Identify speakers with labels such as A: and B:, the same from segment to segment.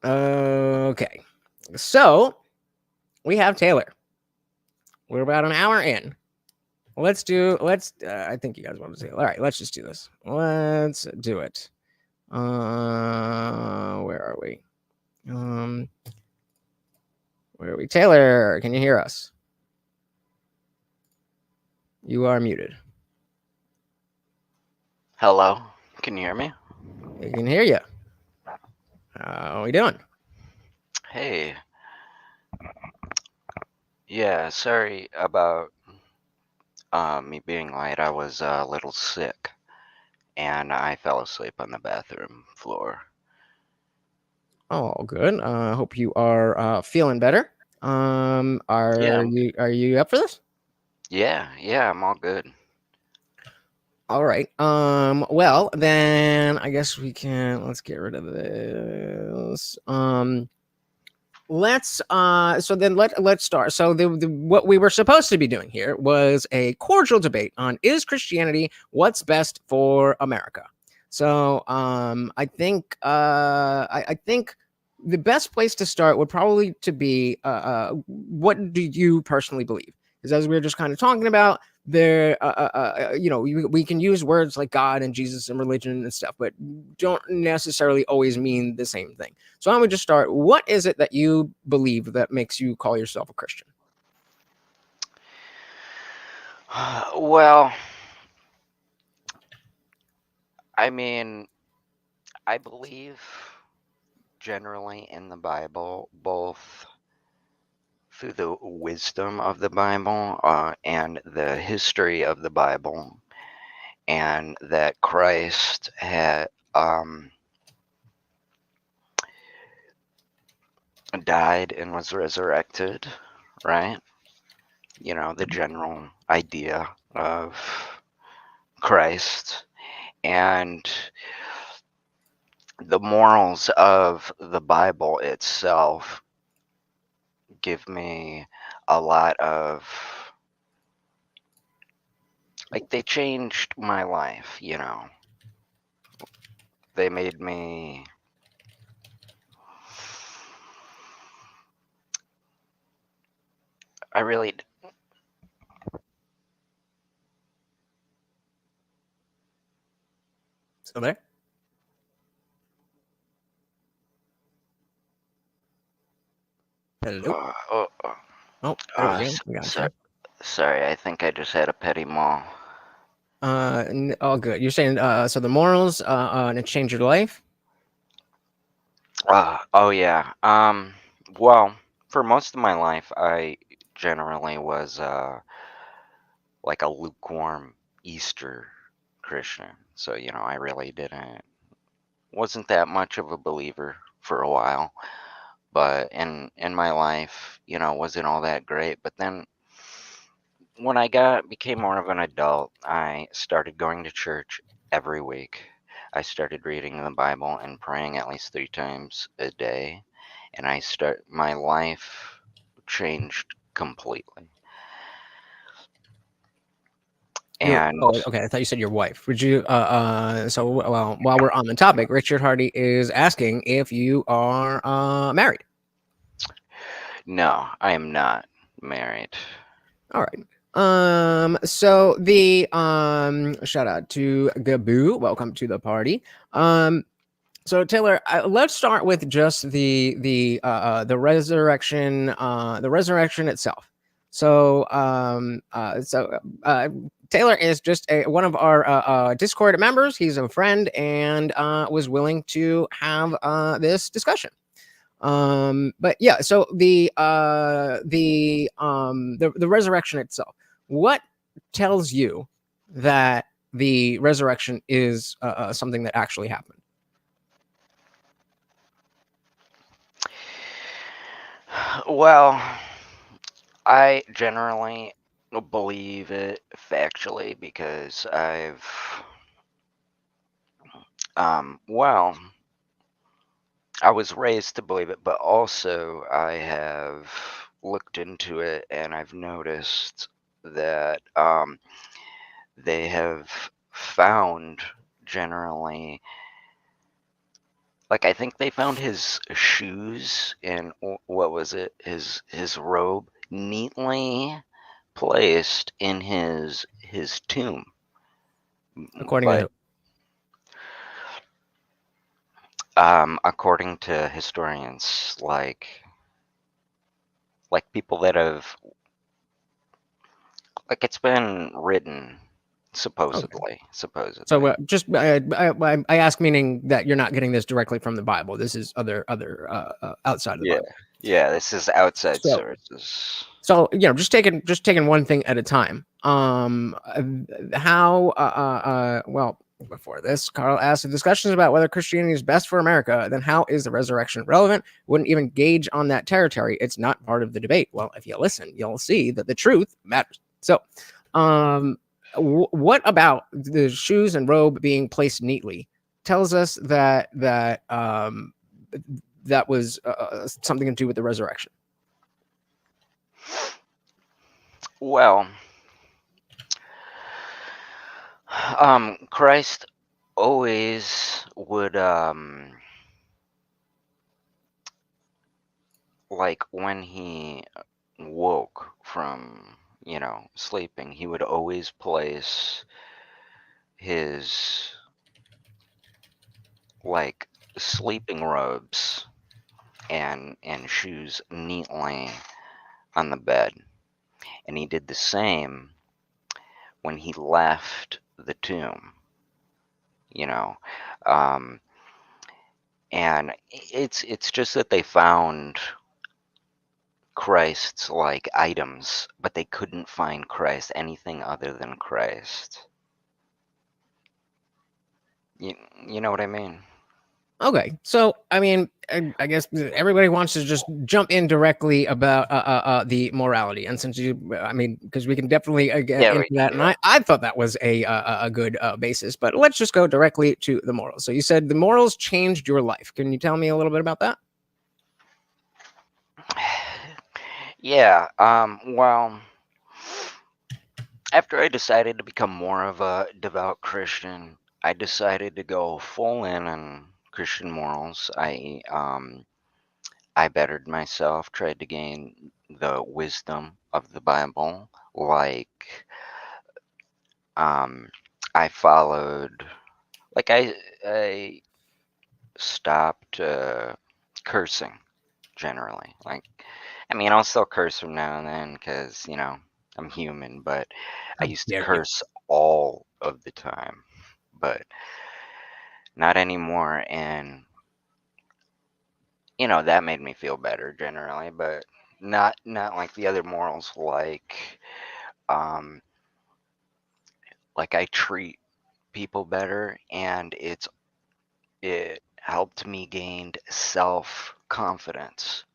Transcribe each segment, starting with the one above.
A: Okay, so we have Taylor. We're about an hour in. Let's. I think you guys want to say. All right, let's just do this. Let's do it. Where are we? Where are we? Taylor, can you hear us? You are muted.
B: Hello, can you hear me?
A: I can hear you. How are we doing?
B: Hey, yeah, sorry about me being late. I was a little sick and I fell asleep on the bathroom floor.
A: Oh, good. I hope you are feeling better.
B: Yeah,
A: Are you up for this?
B: yeah, I'm all good.
A: All right. Well, then I guess let's get rid of this. Let's start. So what we were supposed to be doing here was a cordial debate on is Christianity what's best for America. So I think the best place to start would probably to be what do you personally believe? Because as we were just kind of talking about, we can use words like God and Jesus and religion and stuff, but don't necessarily always mean the same thing. So I would just start. What is it that you believe that makes you call yourself a Christian?
B: Well, I mean, I believe generally in the Bible, both through the wisdom of the Bible and the history of the Bible, and that Christ had died and was resurrected, right? You know, the general idea of Christ and the morals of the Bible itself give me a lot of, like, they changed my life, you know. They made me I really
A: Still there? Hello. Oh, there we go. We got you.
B: sorry, I think I just had a petty mall.
A: All good. You're saying so the morals and it changed your life?
B: Oh yeah. Well, for most of my life, I generally was like a lukewarm Easter Christian. So, you know, I really wasn't that much of a believer for a while. But in my life, you know, wasn't all that great. But then when I became more of an adult, I started going to church every week. I started reading the Bible and praying at least 3 times a day, and my life changed completely. And
A: Okay. I thought you said your wife. Would you? So well, while we're on the topic, Richard Hardy is asking if you are married.
B: no, I am not married.
A: All right. So the shout out to Gaboo. Welcome to the party. So Taylor, let's start with just the resurrection, the resurrection itself. So Taylor is just one of our Discord members. He's a friend and was willing to have this discussion. But yeah, so the resurrection itself. What tells you that the resurrection is something that actually happened?
B: Well, I generally believe it factually because well, I was raised to believe it, but also I have looked into it and I've noticed that they have found generally like I think they found his shoes and what was it? His robe neatly placed in his tomb.
A: According to
B: But
A: who?
B: according to historians, like people that have, like it's been written
A: Okay. So
B: supposedly.
A: just I ask, meaning that you're not getting this directly from the Bible. This is other outside of the
B: Yeah.
A: Bible.
B: Yeah, this is outside
A: So
B: sources.
A: just taking one thing at a time. How well, before this, Carl asked, if discussions about whether Christianity is best for America, then how is the resurrection relevant? Wouldn't even gauge on that territory. It's not part of the debate. Well, if you listen, you'll see that the truth matters. So, um, what about the shoes and robe being placed neatly tells us that was something to do with the resurrection?
B: Well, Christ always would like when he woke from, sleeping, he would always place his like sleeping robes and shoes neatly on the bed. And he did the same when he left the tomb, you know. Um, and it's just that they found Christ's like items, but they couldn't find Christ, anything other than Christ. You, you know what I mean?
A: Okay, so I mean, I guess everybody wants to just jump in directly about the morality, and since I mean, because we can definitely get
B: Yeah,
A: into
B: we can
A: that,
B: do
A: and
B: that.
A: I thought that was a good basis, but let's just go directly to the morals. So you said the morals changed your life. Can you tell me a little bit about that?
B: Yeah, well, after I decided to become more of a devout Christian, I decided to go full in on Christian morals. I bettered myself, tried to gain the wisdom of the Bible. Like, um, I followed, like, I stopped cursing generally. Like, I mean, I'll still curse from now and then because, I'm human, but I
A: How
B: used to
A: dare you?
B: curse all of the time, but not anymore. And, that made me feel better generally, but not like the other morals, um, like I treat people better, and it helped me gain self confidence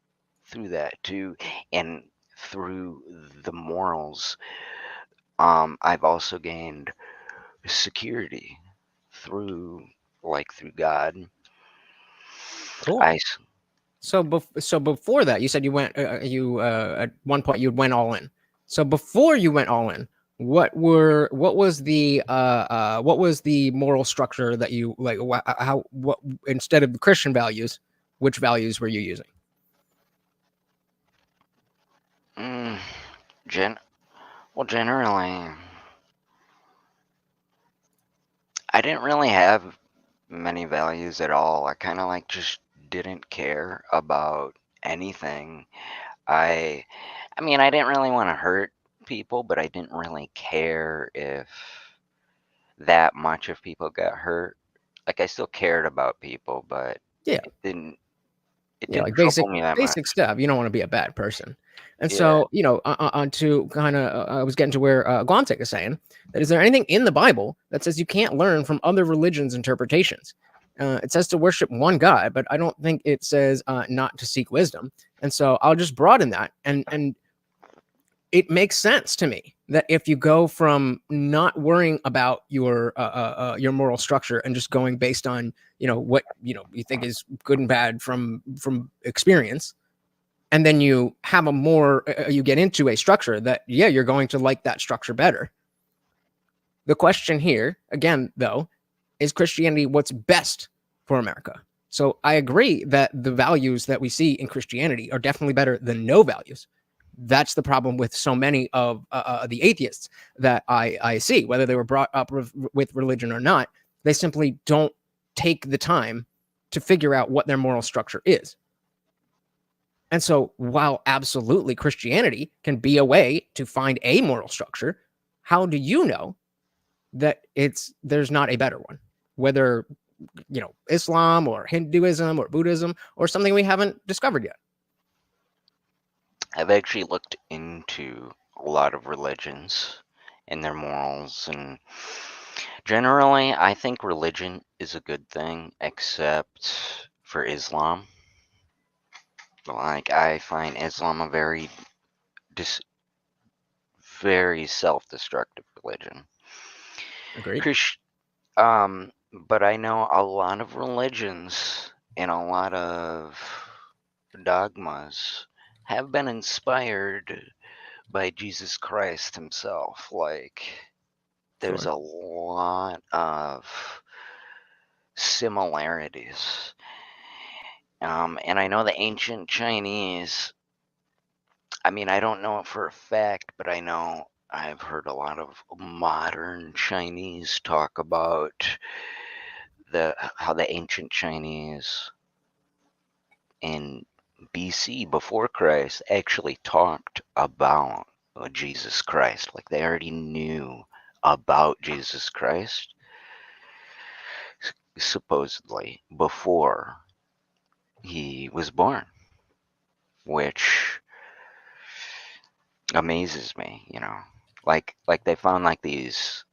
B: through that too, and through the morals, I've also gained security through through God.
A: Cool.
B: I s-
A: So before that, you said you went you at one point you went all in. So before you went all in, what was the moral structure that you like? How what instead of Christian values, which values were you using?
B: mm, gen well, generally, I didn't really have many values at all. I kind of just didn't care about anything. I I mean, I didn't really want to hurt people, but I didn't really care if that much of people got hurt. Like I still cared about people, but
A: Yeah,
B: it didn't it
A: yeah,
B: didn't
A: like basic
B: trouble me that much.
A: basic stuff. You don't want to be a bad person. And
B: Yeah.
A: so, on to kind of, I was getting to where Guantek is saying that is there anything in the Bible that says you can't learn from other religions' interpretations? It says to worship one God, but I don't think it says not to seek wisdom. And so I'll just broaden that, and it makes sense to me that if you go from not worrying about your moral structure and just going based on what you think is good and bad from experience, and then you have a more you get into a structure that you're going to like that structure better. The question here again though is Christianity what's best for America? So I agree that the values that we see in Christianity are definitely better than no values. That's the problem with so many of the atheists that I see, whether they were brought up with religion or not. They simply don't take the time to figure out what their moral structure is. And so, while absolutely Christianity can be a way to find a moral structure, how do you know that there's not a better one? Whether Islam or Hinduism or Buddhism or something we haven't discovered yet.
B: I've actually looked into a lot of religions and their morals, and generally, I think religion is a good thing, except for Islam. Like, I find Islam a dis- very self-destructive religion.
A: Agreed.
B: Christ- but I know a lot of religions and a lot of dogmas have been inspired by Jesus Christ himself. Like, there's
A: Sure.
B: a lot of similarities. And I know the ancient Chinese, I mean, I don't know it for a fact, but I know I've heard a lot of modern Chinese talk about how the ancient Chinese in BC before Christ actually talked about Jesus Christ. Like, they already knew about Jesus Christ supposedly before he was born, which amazes me, like they found like these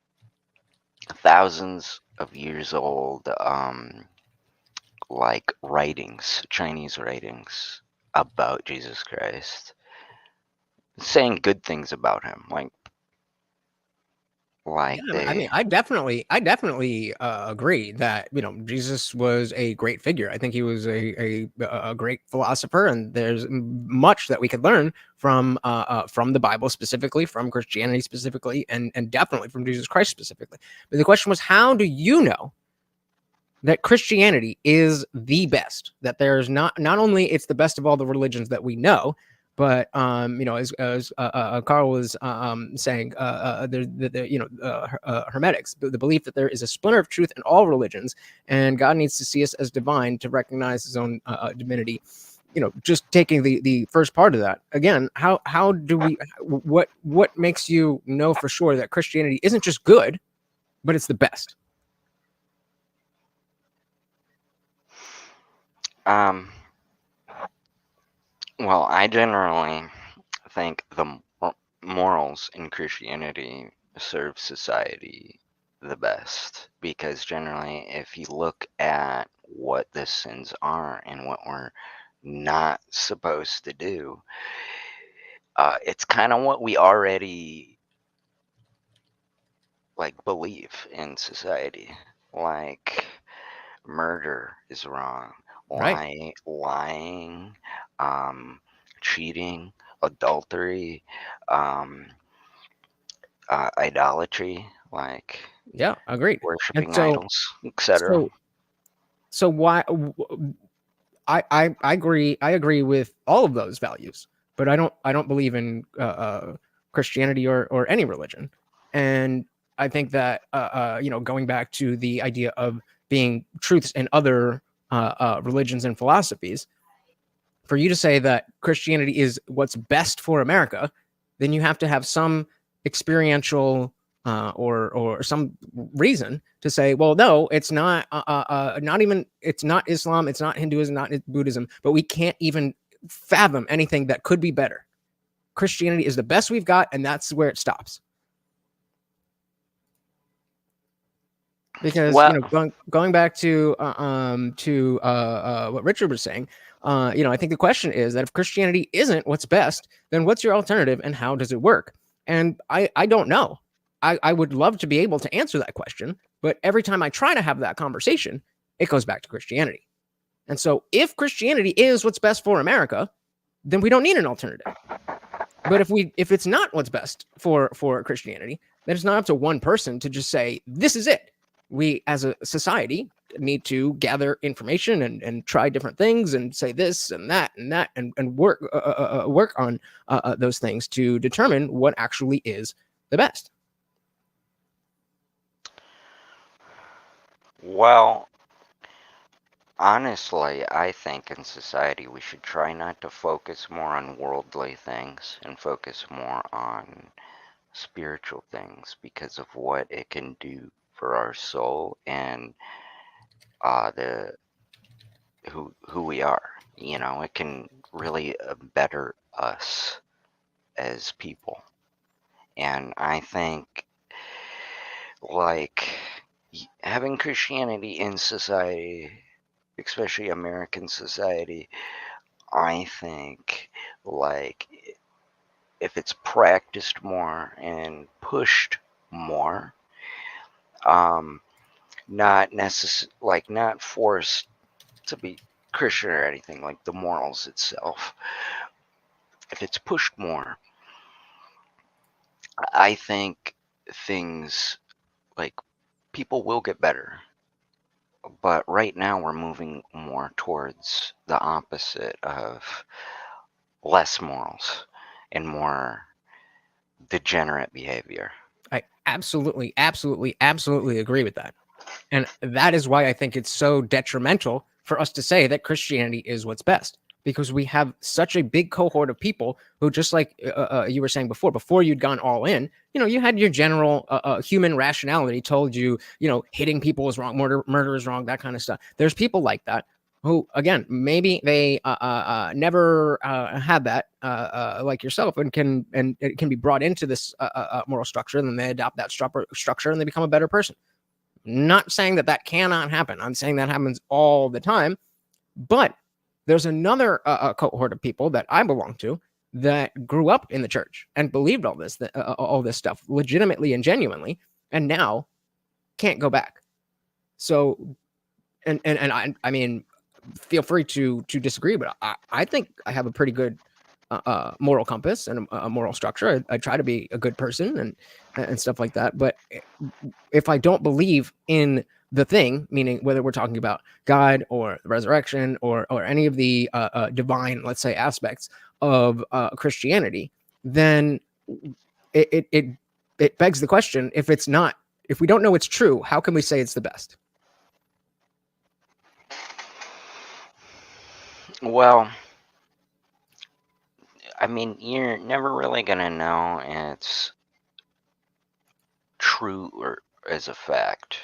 B: thousands of years old like writings, Chinese writings about Jesus Christ, saying good things about him, like
A: Yeah, I mean,
B: they
A: I definitely agree that Jesus was a great figure. I think he was a great philosopher, and there's much that we could learn from the Bible specifically, from Christianity specifically, and definitely from Jesus Christ specifically. But the question was, how do you know that Christianity is the best? That there's not only it's the best of all the religions that we know, but as Carl was saying, hermetics, the belief that there is a splinter of truth in all religions, and God needs to see us as divine to recognize His own divinity. Just taking the first part of that again, how do we what makes you know for sure that Christianity isn't just good, but it's the best?
B: um well, I generally think the morals in Christianity serve society the best, because generally, if you look at what the sins are and what we're not supposed to do, it's kind of what we already like believe in society. Like, murder is wrong,
A: Right.
B: lying, um, cheating, adultery, um, idolatry, like
A: Yeah, agreed. And
B: worshiping
A: so
B: idols, etc.
A: so so why I agree, I agree with all of those values, but I don't believe in Christianity or any religion. And I think that going back to the idea of being truths in other religions and philosophies, for you to say that Christianity is what's best for America, then you have to have some experiential or some reason to say, well, no, it's not even it's not Islam, it's not Hinduism, not Buddhism, but we can't even fathom anything that could be better. Christianity is the best we've got, and that's where it stops. Because
B: Well,
A: going back to what Richard was saying, I think the question is that if Christianity isn't what's best, then what's your alternative and how does it work? And I don't know. I would love to be able to answer that question, but every time I try to have that conversation, it goes back to Christianity. And so if Christianity is what's best for America, then we don't need an alternative. But if it's not what's best for Christianity, then it's not up to one person to just say this is it. We as a society need to gather information and try different things and say this and that and work on those things to determine what actually is the best.
B: Well, honestly, I think in society we should try not to focus more on worldly things and focus more on spiritual things because of what it can do for our soul and the who we are. You know, it can really better us as people. And I think like having Christianity in society, especially American society, I think like if it's practiced more and pushed more, um, not like not forced to be Christian or anything, like the morals itself. If it's pushed more, I think things like people will get better. But right now we're moving more towards the opposite of less morals and more degenerate behavior.
A: I absolutely agree with that. And that is why I think it's so detrimental for us to say that Christianity is what's best, because we have such a big cohort of people who, just like you were saying before you'd gone all in, you had your general human rationality told you, hitting people is wrong, murder is wrong, that kind of stuff. There's people like that who, again, maybe they never had that, like yourself, and it can be brought into this moral structure, and then they adopt that structure and they become a better person. Not saying that that cannot happen. I'm saying that happens all the time. But there's another cohort of people that I belong to that grew up in the church and believed all this stuff legitimately and genuinely, and now can't go back. So, I mean, feel free to disagree, but I think I have a pretty good moral compass and a moral structure. I try to be a good person and stuff like that. But if I don't believe in the thing, meaning whether we're talking about God or the resurrection or any of the divine, let's say, aspects of Christianity, then it begs the question: if we don't know it's true, how can we say it's the best?
B: Well, I mean, you're never really gonna know it's true or as a fact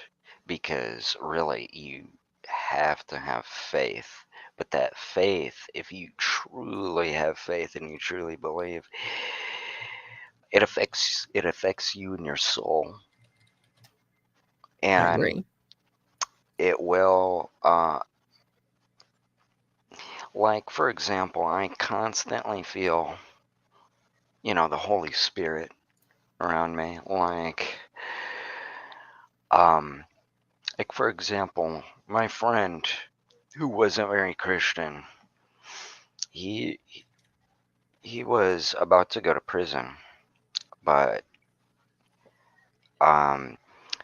B: because really you have to have faith. But that faith, if you truly have faith and you truly believe, it affects you and your soul,
A: I
B: and
A: agree.
B: it will like for example, I constantly feel the Holy Spirit around me, um like for example, my friend who wasn't very Christian, he he was about to go to prison, but um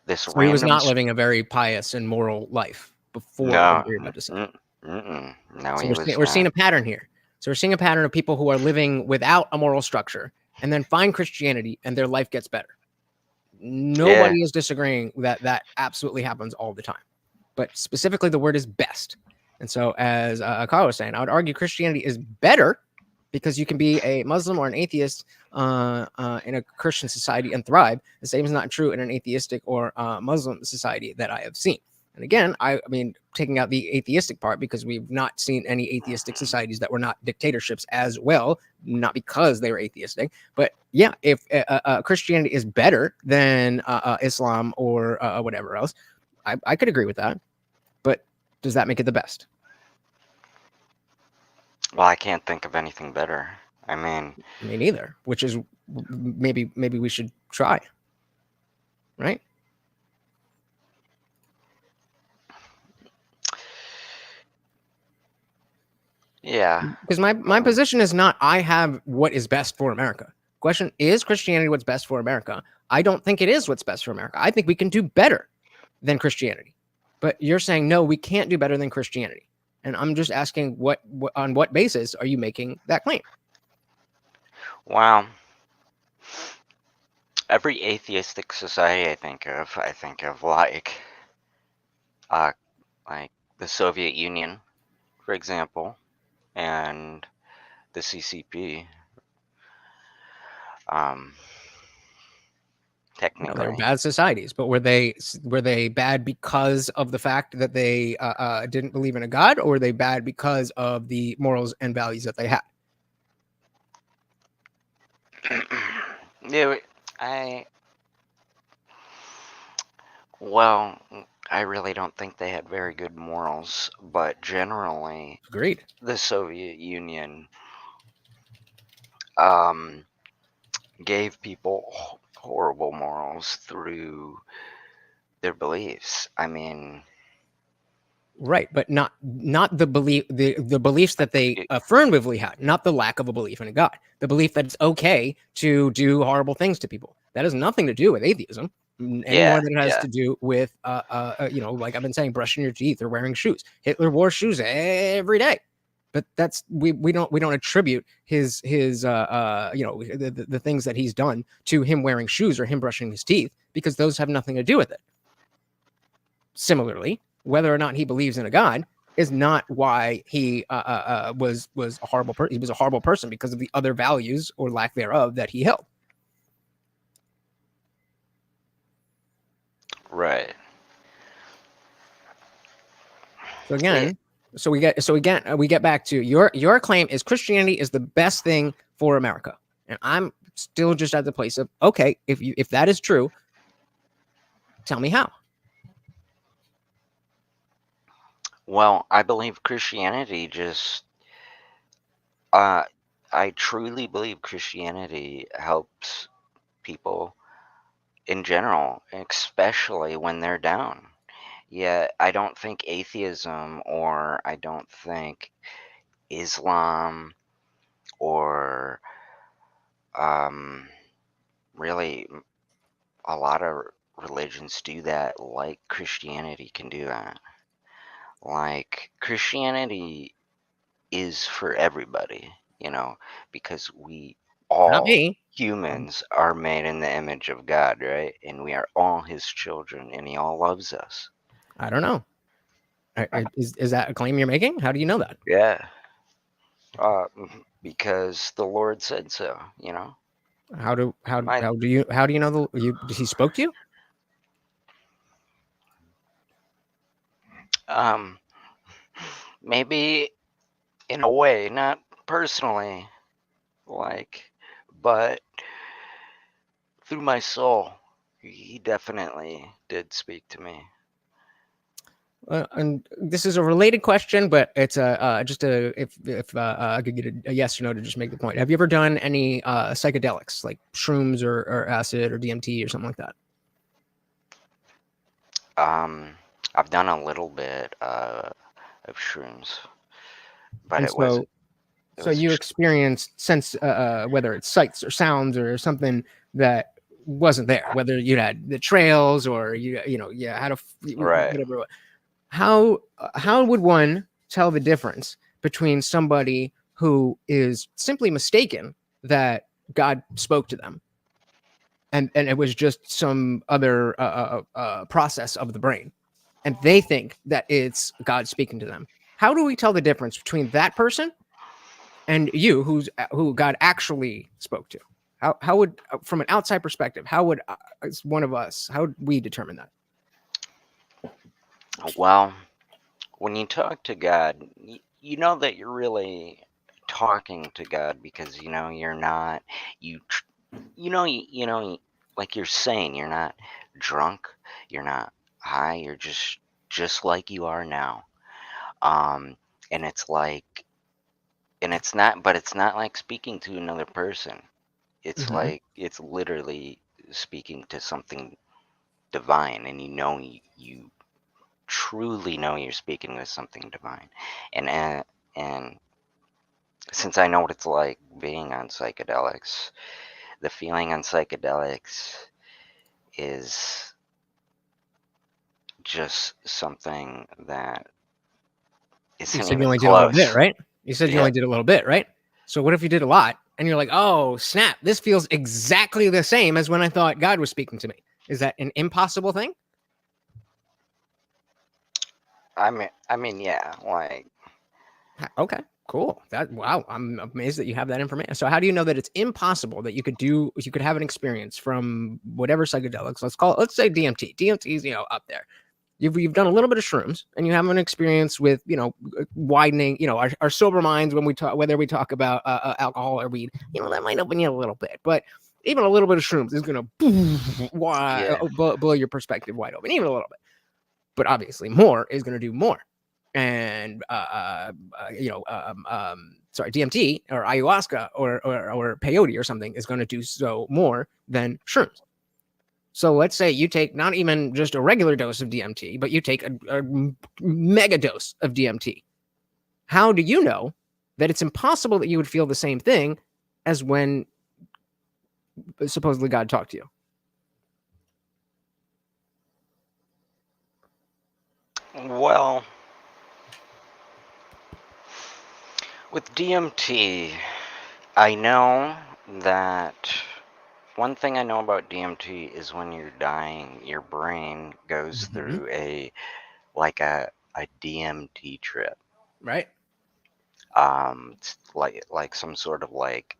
B: this
A: So he was
B: random
A: not living a very pious and moral life before
B: no
A: what you're about to say.
B: no,
A: So
B: he was
A: we're seeing
B: not.
A: a pattern here. So we're seeing a pattern of people who are living without a moral structure and then find Christianity and their life gets better.
B: Yeah.
A: Nobody is disagreeing that that absolutely happens all the time. But specifically, the word is best. And so, as Kyle was saying, I would argue Christianity is better because you can be a Muslim or an atheist in a Christian society and thrive. The same is not true in an atheistic or Muslim society that I have seen. And again, I mean, taking out the atheistic part because we've not seen any atheistic societies that were not dictatorships as well, not because they were atheistic, but yeah, if Christianity is better than Islam or whatever else, I could agree with that. But does that make it the best?
B: Well, I can't think of anything better. I mean,
A: Me neither. Which is maybe we should try, right?
B: yeah.
A: Because my
B: Um,
A: position is not I have what is best for America. Question is Christianity what's best for America? I don't think it is what's best for America. I think we can do better. than Christianity. But you're saying, no, we can't do better than Christianity. And I'm just asking, on what basis are you making that claim?
B: Well, every atheistic society I think of uh, like the Soviet Union, for example, and the CCP. Um,
A: No, they were
B: Technically,
A: bad societies, but were they bad because of the fact that they didn't believe in a god, or were they bad because of the morals and values that they had?
B: yeah, I well, I really don't think they had very good morals, but generally,
A: Agreed.
B: the Soviet Union um, gave people horrible morals through their beliefs. I mean,
A: Right, but not the beliefs that they
B: it,
A: affirmatively had, not the lack of a belief in a god. The belief that it's okay to do horrible things to people. That has nothing to do with atheism any more
B: yeah,
A: than it has
B: yeah,
A: to do with like I've been saying, brushing your teeth or wearing shoes. Hitler wore shoes every day. But that's we don't attribute the things that he's done to him wearing shoes or him brushing his teeth, because those have nothing to do with it. Similarly, whether or not he believes in a god is not why he was a horrible person. He was a horrible person because of the other values or lack thereof that he held.
B: right.
A: So
B: It,
A: again, we get back to your claim is Christianity is the best thing for America, and I'm still just at the place of, okay, if that is true, tell me how.
B: well, I believe Christianity just, uh, I truly believe Christianity helps people in general, especially when they're down. Yeah, I don't think atheism or I don't think Islam or um, really a lot of religions do that like Christianity can do that. Like Christianity is for everybody, because we
A: Not
B: all
A: me.
B: humans are made in the image of God, right? And we are all his children and he all loves us.
A: I don't know. Is that a claim you're making? How do you know that?
B: Yeah. Because the Lord said so,
A: How do how
B: My
A: how do you know he spoke to you?
B: um maybe in a way, not personally, like, but through my soul, he definitely did speak to me.
A: And this is a related question, but it's a just a if I could get a yes or no to just make the point. Have you ever done any psychedelics like shrooms or acid or DMT or something like that?
B: Um, I've done a little bit of shrooms, but
A: And
B: it was it
A: so
B: was
A: you experienced sense whether it's sights or sounds or something that wasn't there, whether you had the trails or you had a
B: right.
A: whatever. How would one tell the difference between somebody who is simply mistaken that God spoke to them and it was just some other process of the brain, and they think that it's God speaking to them? How do we tell the difference between that person and you, who God actually spoke to? How would, from an outside perspective, how would as one of us, how would we determine that?
B: Well, when you talk to God, you know that you're really talking to God because you're not you tr- like you're saying you're not drunk, you're not high, you're just like you are now. Um and it's like and it's not but it's not like speaking to another person. It's
A: Mm-hmm.
B: like it's literally speaking to something divine, and you truly know you're speaking with something divine. And since I know what it's like being on psychedelics, the feeling on psychedelics is just something that
A: You
B: isn't
A: said you
B: even
A: only did a little bit,
B: close.
A: right? You said you
B: Yeah.
A: only did a little bit, right? So what if you did a lot and you're like, oh, snap, this feels exactly the same as when I thought God was speaking to me? Is that an impossible thing?
B: I mean, yeah, like,
A: Okay, cool. That wow, I'm amazed that you have that information. So how do you know that it's impossible that you could have an experience from whatever psychedelics? Let's say DMT. DMT is up there. You've done a little bit of shrooms and you have an experience with widening our sober minds when we talk, whether we talk about alcohol or weed, that might open you a little bit, but even a little bit of shrooms is going to
B: yeah.
A: blow your perspective wide open, even a little bit. But obviously more is going to do more. And sorry, DMT or ayahuasca or peyote or something is going to do so more than shrooms. So let's say you take not even just a regular dose of DMT, but you take a mega dose of DMT. How do you know that it's impossible that you would feel the same thing as when supposedly God talked to you?
B: Well, with DMT, I know that one thing I know about DMT is when you're dying, your brain goes
A: Mm-hmm.
B: through a DMT trip.
A: Right?
B: It's like some sort of like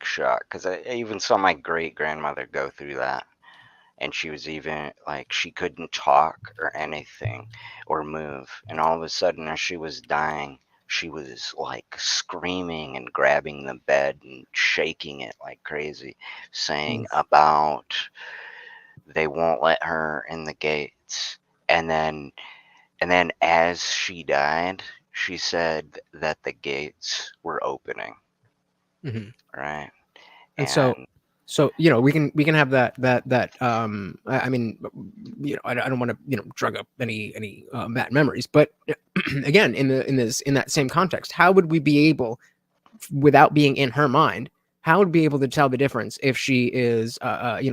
B: shock. Because I even saw my great grandmother go through that, and she was even like she couldn't talk or anything or move, and all of a sudden as she was dying, she was like screaming and grabbing the bed and shaking it like crazy, saying
A: Oof.
B: about they won't let her in the gates. And then and then as she died, she said that the gates were opening,
A: Mm-hmm.
B: right?
A: And so
B: And
A: we can have that I mean, I don't want to drug up any bad memories, but again, in that same context, how would we be able, without being in her mind, how would we be able to tell the difference if she is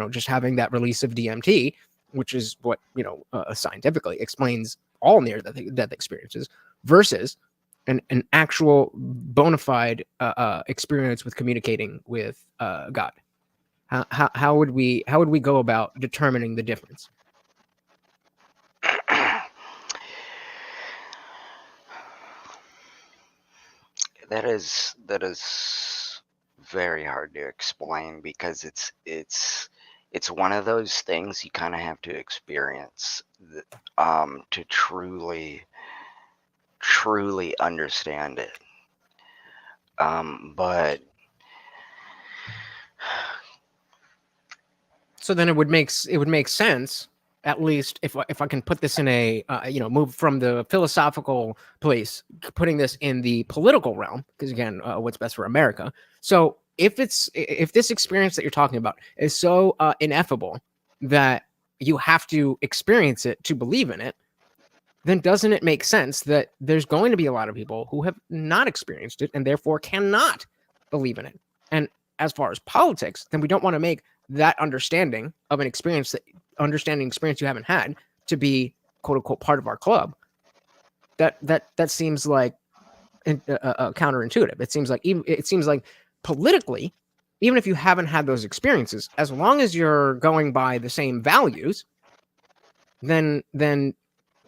A: just having that release of DMT, which is what scientifically explains all near death experiences, versus an actual bona fide experience with communicating with God? How would we go about determining the difference?
B: that is very hard to explain because it's one of those things you kind of have to experience to truly understand it. But
A: So then it would make sense, at least if I can put this in a move from the philosophical place, putting this in the political realm, because again, what's best for America. So if this experience that you're talking about is so ineffable that you have to experience it to believe in it, then doesn't it make sense that there's going to be a lot of people who have not experienced it and therefore cannot believe in it? And as far as politics, then we don't want to make that understanding experience you haven't had to be quote unquote part of our club. That seems like counterintuitive. It seems like politically, even if you haven't had those experiences, as long as you're going by the same values, then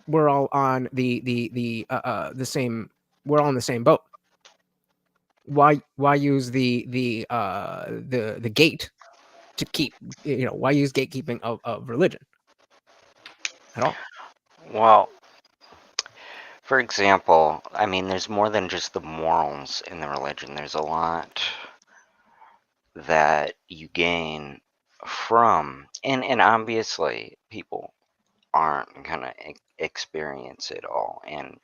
A: we're all on the same we're all in the same boat. Why use the gate to keep, why use gatekeeping of religion at all?
B: well, for example, I mean, there's more than just the morals in the religion. There's a lot that you gain from, and obviously people aren't gonna experience it all. And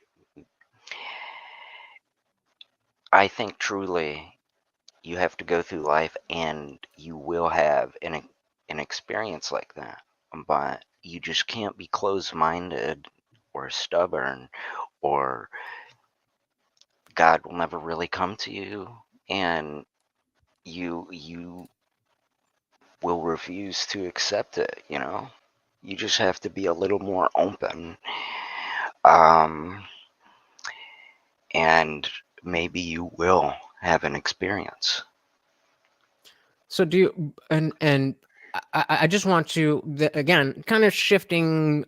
B: I think truly you have to go through life and you will have an experience like that. But you just can't be closed-minded or stubborn, or God will never really come to you, and you will refuse to accept it. You just have to be a little more open. Um, and maybe you will have an experience.
A: So do you and I just want to again kind of shifting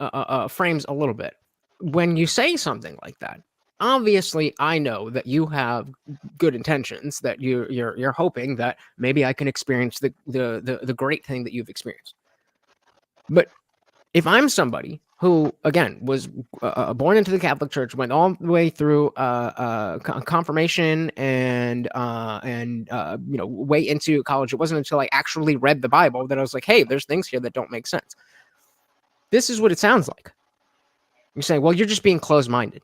A: frames a little bit. When you say something like that, obviously I know that you have good intentions. That you're hoping that maybe I can experience the great thing that you've experienced. But if I'm somebody who, again, was born into the Catholic Church, went all the way through confirmation and way into college, it wasn't until I actually read the Bible that I was like, hey, there's things here that don't make sense. This is what it sounds like. You're saying, well, you're just being closed-minded.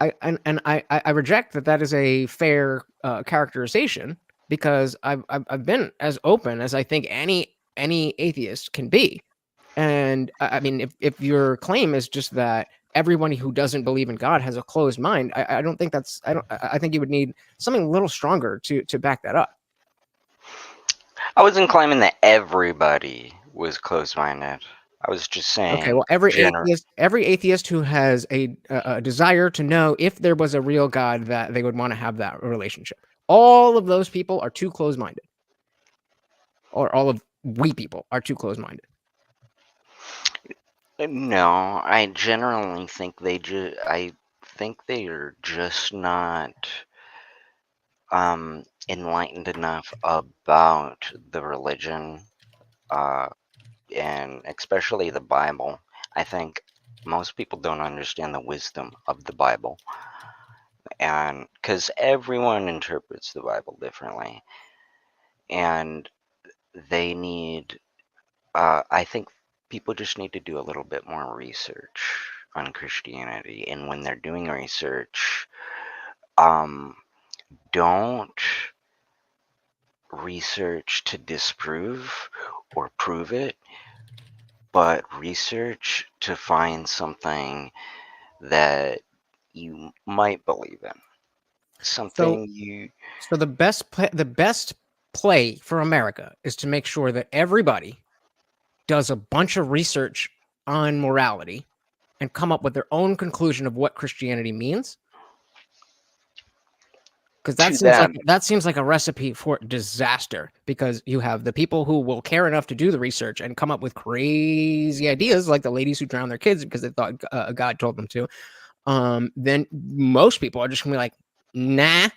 A: I reject that is a fair characterization, because I've been as open as I think any atheist can be. And I mean, if your claim is just that everyone who doesn't believe in God has a closed mind, I don't think that's I think you would need something a little stronger to back that up.
B: I wasn't claiming that everybody was closed-minded. I was just
A: Okay,
B: saying
A: well, every atheist who has a desire to know if there was a real God, that they would want to have that relationship. All of those people are too closed-minded, or all of we people are too closed-minded.
B: No, I generally think I think they are just not enlightened enough about the religion, uh, and especially the Bible. I think most people don't understand the wisdom of the Bible, and because everyone interprets the Bible differently, and they need, I think people just need to do a little bit more research on Christianity, and when they're doing research, um, don't research to disprove or prove it, but research to find something that you might believe in.
A: So,
B: Something you.
A: so the best play for America is to make sure that everybody does a bunch of research on morality and come up with their own conclusion of what Christianity means, because
B: To them.
A: that seems like a recipe for disaster, because you have the people who will care enough to do the research and come up with crazy ideas, like the ladies who drown their kids because they thought God told them to. Then most people are just gonna be like, nah,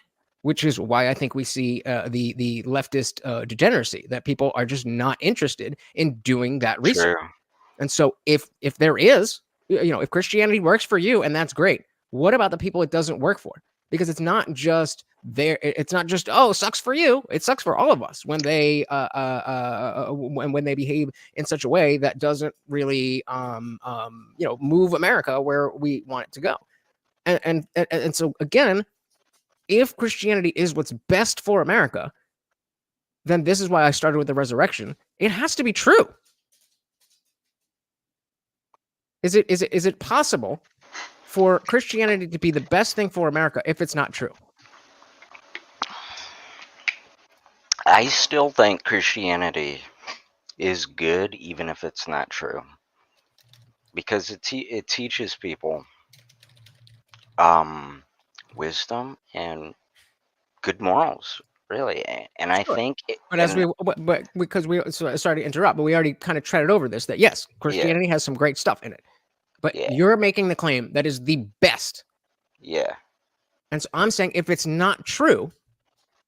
A: which is why I think we see the leftist degeneracy, that people are just not interested in doing that research.
B: True.
A: And so if there is, if Christianity works for you and that's great, what about the people it doesn't work for? Because it's not just there. It's not just, oh, sucks for you. It sucks for all of us when they when they behave in such a way that doesn't really move America where we want it to go. And so again, if Christianity is what's best for America, then this is why I started with the resurrection. It has to be true. Is it possible for Christianity to be the best thing for America if it's not true?
B: I still think Christianity is good even if it's not true, because it teaches people um, wisdom and good morals, really. And I
A: Sure.
B: think,
A: But as
B: and
A: but because sorry to interrupt, but we already kind of treaded over this, that yes,
B: yeah,
A: Christianity has some great stuff in it. But
B: yeah,
A: you're making the claim that is the best.
B: yeah.
A: And so I'm saying, if it's not true,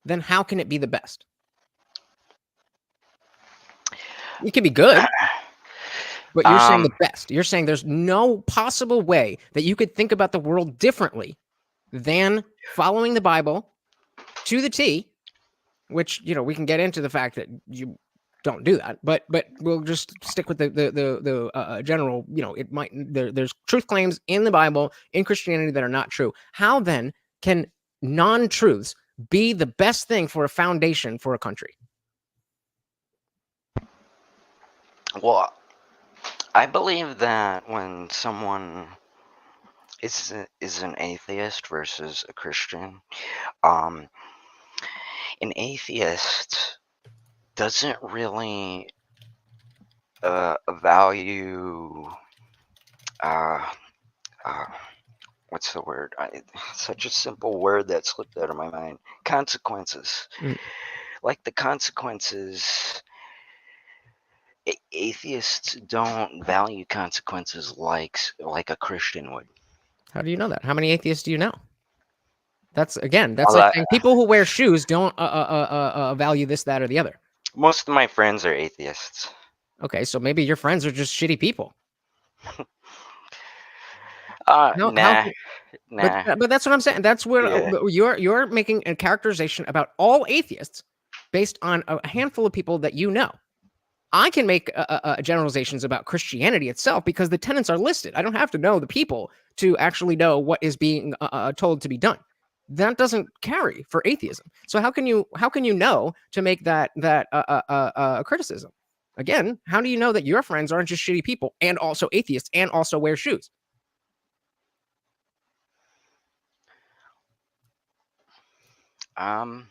A: then how can it be the best? It can be good, but you're saying
B: Um,
A: the best. You're saying there's no possible way that you could think about the world differently than following the Bible to the T, which, we can get into the fact that you don't do that, but we'll just stick with the general. It might there's truth claims in the Bible, in Christianity, that are not true. How then can non-truths be the best thing for a foundation for a country?
B: well, I believe that when someone is an atheist versus a Christian, um, an atheist doesn't really value. Uh, uh, what's the word? Such a simple word that slipped out of my mind. Consequences.
A: Mm.
B: Like the consequences. Atheists don't value consequences like a Christian would.
A: How do you know that? How many atheists do you know? That's
B: A
A: like
B: lot,
A: saying people who wear shoes don't value this, that, or the other.
B: most of my friends are atheists.
A: Okay, so maybe your friends are just shitty people. How
B: Nah,
A: but
B: nah.
A: but that's what I'm saying. That's what
B: Yeah.
A: you're making a characterization about all atheists based on a handful of people that you know. I can make generalizations about Christianity itself because the tenets are listed. I don't have to know the people to actually know what is being told to be done. That doesn't carry for atheism. So how can you know to make that criticism? Again, how do you know that your friends aren't just shitty people and also atheists and also wear shoes?
B: Um.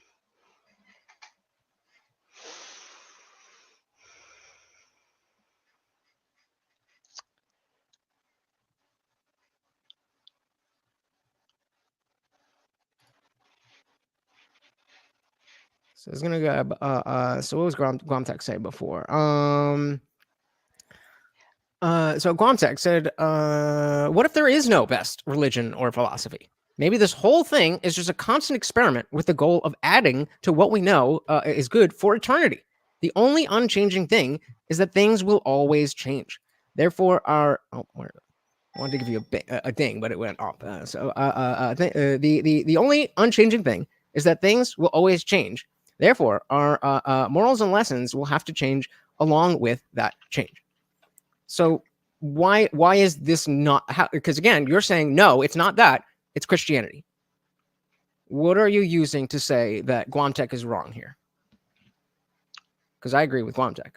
A: So it's gonna go. So what was Glomtech say before? So Glomtech said, what if there is no best religion or philosophy? Maybe this whole thing is just a constant experiment with the goal of adding to what we know is good for eternity. The only unchanging thing is that things will always change. Therefore, I wanted to give you a ding, but it went off. The only unchanging thing is that things will always change. Therefore, our morals and lessons will have to change along with that change. So why is this not how? Because again, you're saying no, it's not that. It's Christianity. What are you using to say that Guamtech is wrong here? Because I agree with Guamtech.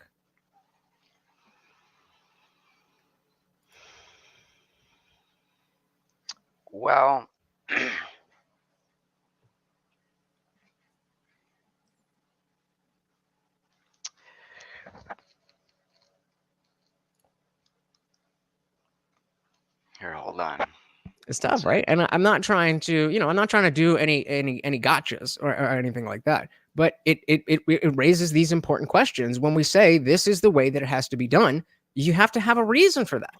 B: Well. Here, hold on.
A: It's
B: One
A: tough,
B: sec.
A: right? And I'm not trying to, I'm not trying to do any gotchas or anything like that. But it raises these important questions when we say this is the way that it has to be done. You have to have a reason for that.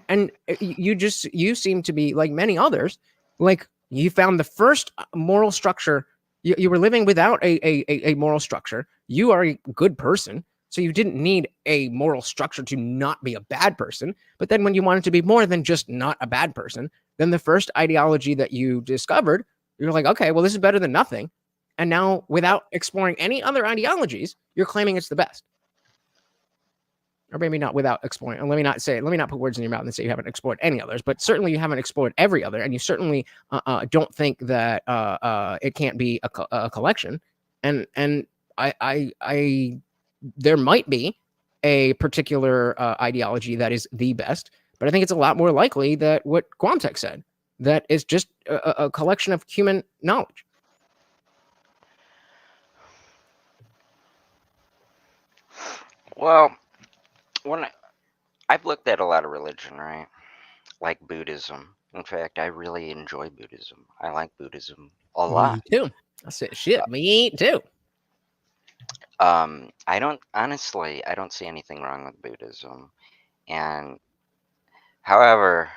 A: And you seem to be like many others, like you found the first moral structure. You were living without a moral structure. You are a good person, so you didn't need a moral structure to not be a bad person. But then when you wanted to be more than just not a bad person, then the first ideology that you discovered, you're like, okay, well, this is better than nothing. And now, without exploring any other ideologies, you're claiming it's the best. Or maybe not without exploring. And let me not put words in your mouth and say you haven't explored any others, but certainly you haven't explored every other, and you certainly don't think that it can't be a collection. And I there might be a particular ideology that is the best, but I think it's a lot more likely that what Quamtech said, that it's just a collection of human knowledge.
B: Well, when I've looked at a lot of religion, right? Like Buddhism. In fact, I really enjoy Buddhism. I like Buddhism a lot.
A: Me too. I said, shit, me too.
B: I don't honestly, I don't see anything wrong with Buddhism. And however,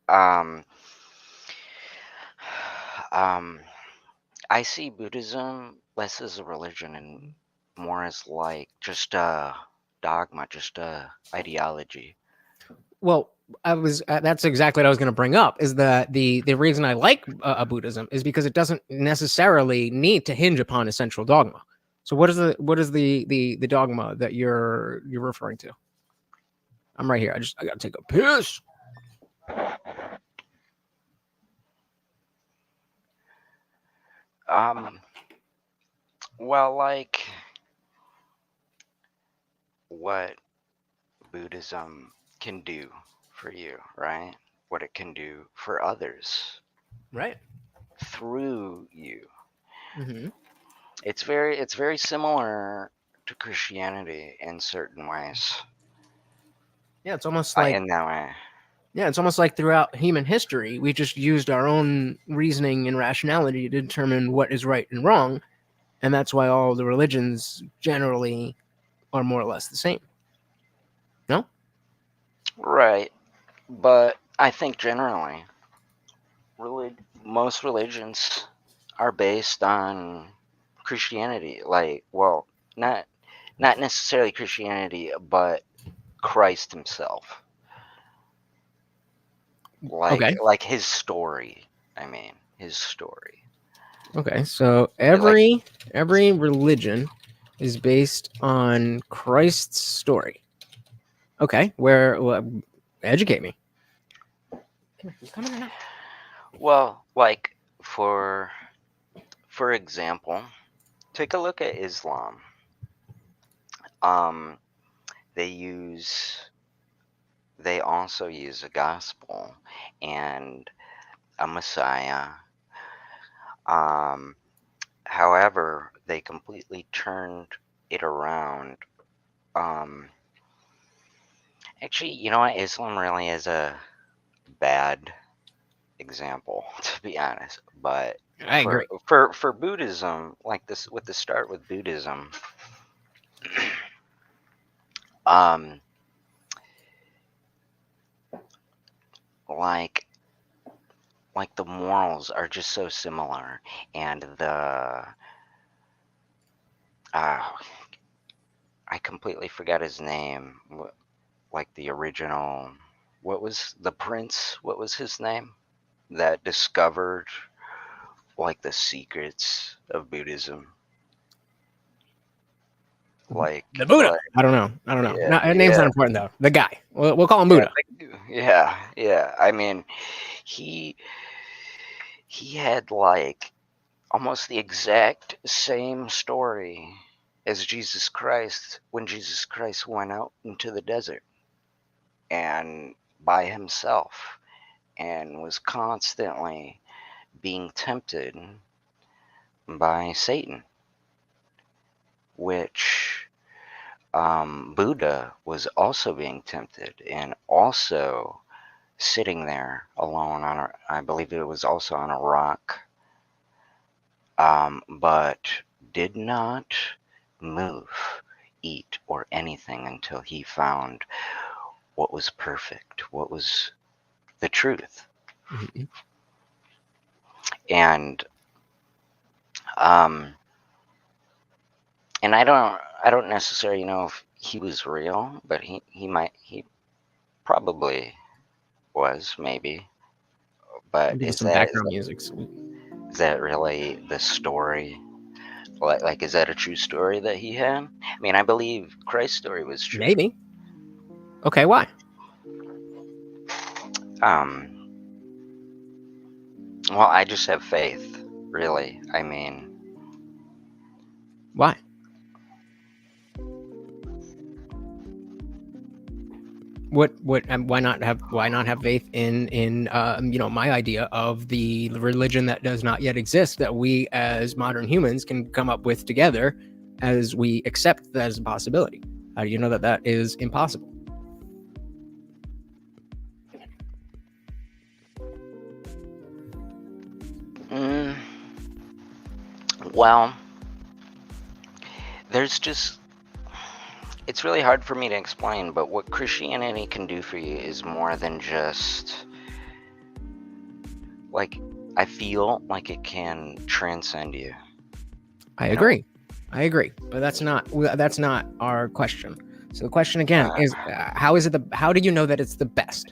B: um, um, I see Buddhism less as a religion and more as like just a dogma, just a ideology.
A: Well, I was that's exactly what I was going to bring up, is that the reason I like Buddhism is because it doesn't necessarily need to hinge upon a central dogma. So what is the dogma that you're referring to? I'm right here. I got to take a piss.
B: Um, well, like what Buddhism can do for you, right? What it can do for others
A: Right.
B: through you.
A: Hmm.
B: It's very similar. to Christianity in certain ways.
A: Yeah, it's almost like
B: In that way.
A: yeah, it's almost like throughout human history, we just used our own reasoning and rationality to determine what is right and wrong, and that's why all the religions generally are more or less the same. No?
B: Right. But I think generally, most religions are based on Christianity. Like, well, not necessarily Christianity, but Christ himself.
A: Okay.
B: Like his story. I mean, his story.
A: Okay. So
B: Like,
A: every religion is based on Christ's story. Okay. Educate me. Come here. You coming or not?
B: well, like for example, take a look at Islam. Um, they use they also use a gospel and a Messiah. Um, However, they completely turned it around. Um, Actually, you know what? Islam really is a bad example, to be honest. But
A: I agree.
B: for Buddhism, like this, with the start with Buddhism, um, like the morals are just so similar, and uh, I completely forgot his name. Like the original, what was the prince? What was his name? That discovered like the secrets of Buddhism.
A: The Buddha.
B: Like
A: I don't know. I don't know.
B: yeah,
A: No, name's
B: yeah,
A: not important though. The guy. We'll call him
B: yeah,
A: Buddha.
B: yeah. I mean, he he had like almost the exact same story as Jesus Christ when Jesus Christ went out into the desert and by himself and was constantly being tempted by Satan, which Buddha was also being tempted and also sitting there alone on I believe it was also on a rock, but did not move, eat, or anything until he found what was perfect, what was the truth.
A: Mm-hmm.
B: And um, and I don't necessarily know if he was real, but he probably was, maybe. But
A: Give us some background music.
B: is that really the story? Like, is that a true story that he had? I mean, I believe Christ's story was true.
A: Maybe. Okay, why?
B: Um, well, I just have faith, really. I mean,
A: Why? Why not have faith in my idea of the religion that does not yet exist, that we as modern humans can come up with together as we accept that as a possibility? How do you know that that is impossible?
B: mm, well, there's just it's really hard for me to explain, but what Christianity can do for you is more than just like, I feel like it can transcend you.
A: I
B: You know?
A: agree. I agree, but that's not our question. So the question again is, how do you know that it's the best?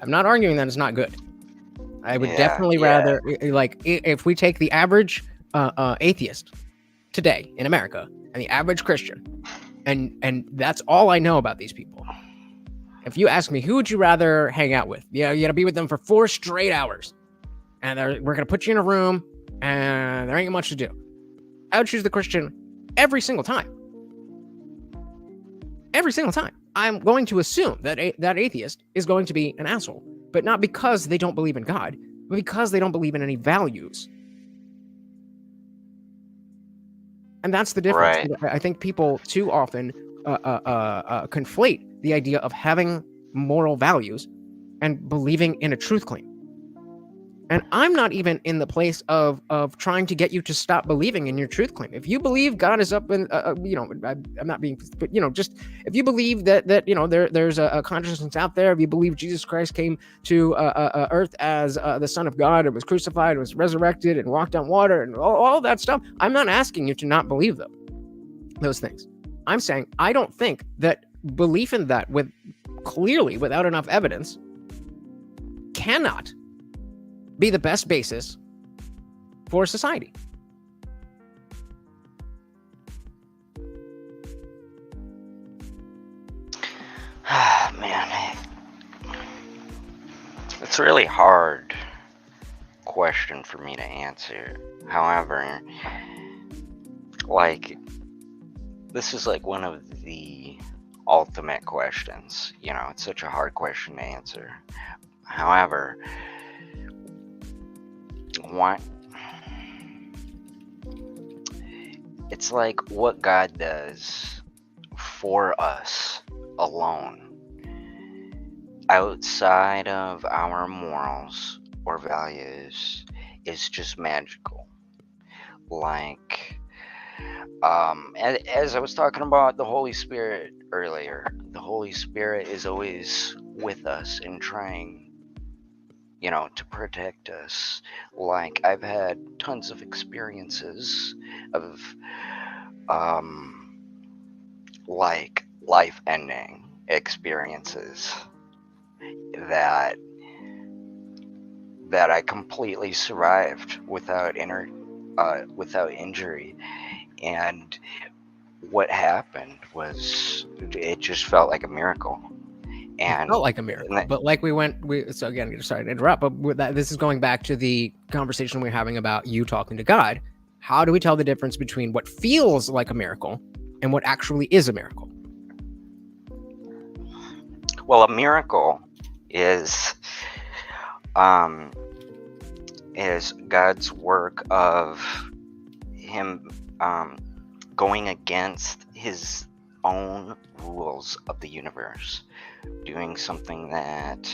A: I'm not arguing that it's not good. I would definitely rather, like, if we take the average atheist today in America and the average Christian, and that's all I know about these people. If you ask me, who would you rather hang out with? Yeah, you got to be with them for 4 straight hours, and we're gonna put you in a room, and there ain't much to do. I would choose the Christian every single time. Every single time. I'm going to assume that that atheist is going to be an asshole. but not because they don't believe in God, but because they don't believe in any values. And that's the difference.
B: Right.
A: I think people too often conflate the idea of having moral values and believing in a truth claim. And I'm not even in the place of trying to get you to stop believing in your truth claim. If you believe God is up in, I'm not being, but just if you believe that there's a consciousness out there, if you believe Jesus Christ came to earth as the Son of God and was crucified, and was resurrected, and walked on water, and all that stuff, I'm not asking you to not believe them, those things. I'm saying I don't think that belief in that without enough evidence cannot be the best basis for society.
B: Man, it's a really hard question for me to answer. However, this is one of the ultimate questions. It's such a hard question to answer. However, it's what God does for us alone, outside of our morals or values, is just magical. As I was talking about the Holy Spirit earlier, the Holy Spirit is always with us and trying to protect us. I've had tons of experiences of life-ending experiences that I completely survived without injury. And what happened was, it just felt like a miracle. And
A: it felt like a miracle, but so again, sorry to interrupt, but this is going back to the conversation we're having about you talking to God. How do we tell the difference between what feels like a miracle and what actually is a miracle?
B: Well, a miracle is God's work of him going against his own rules of the universe, doing something that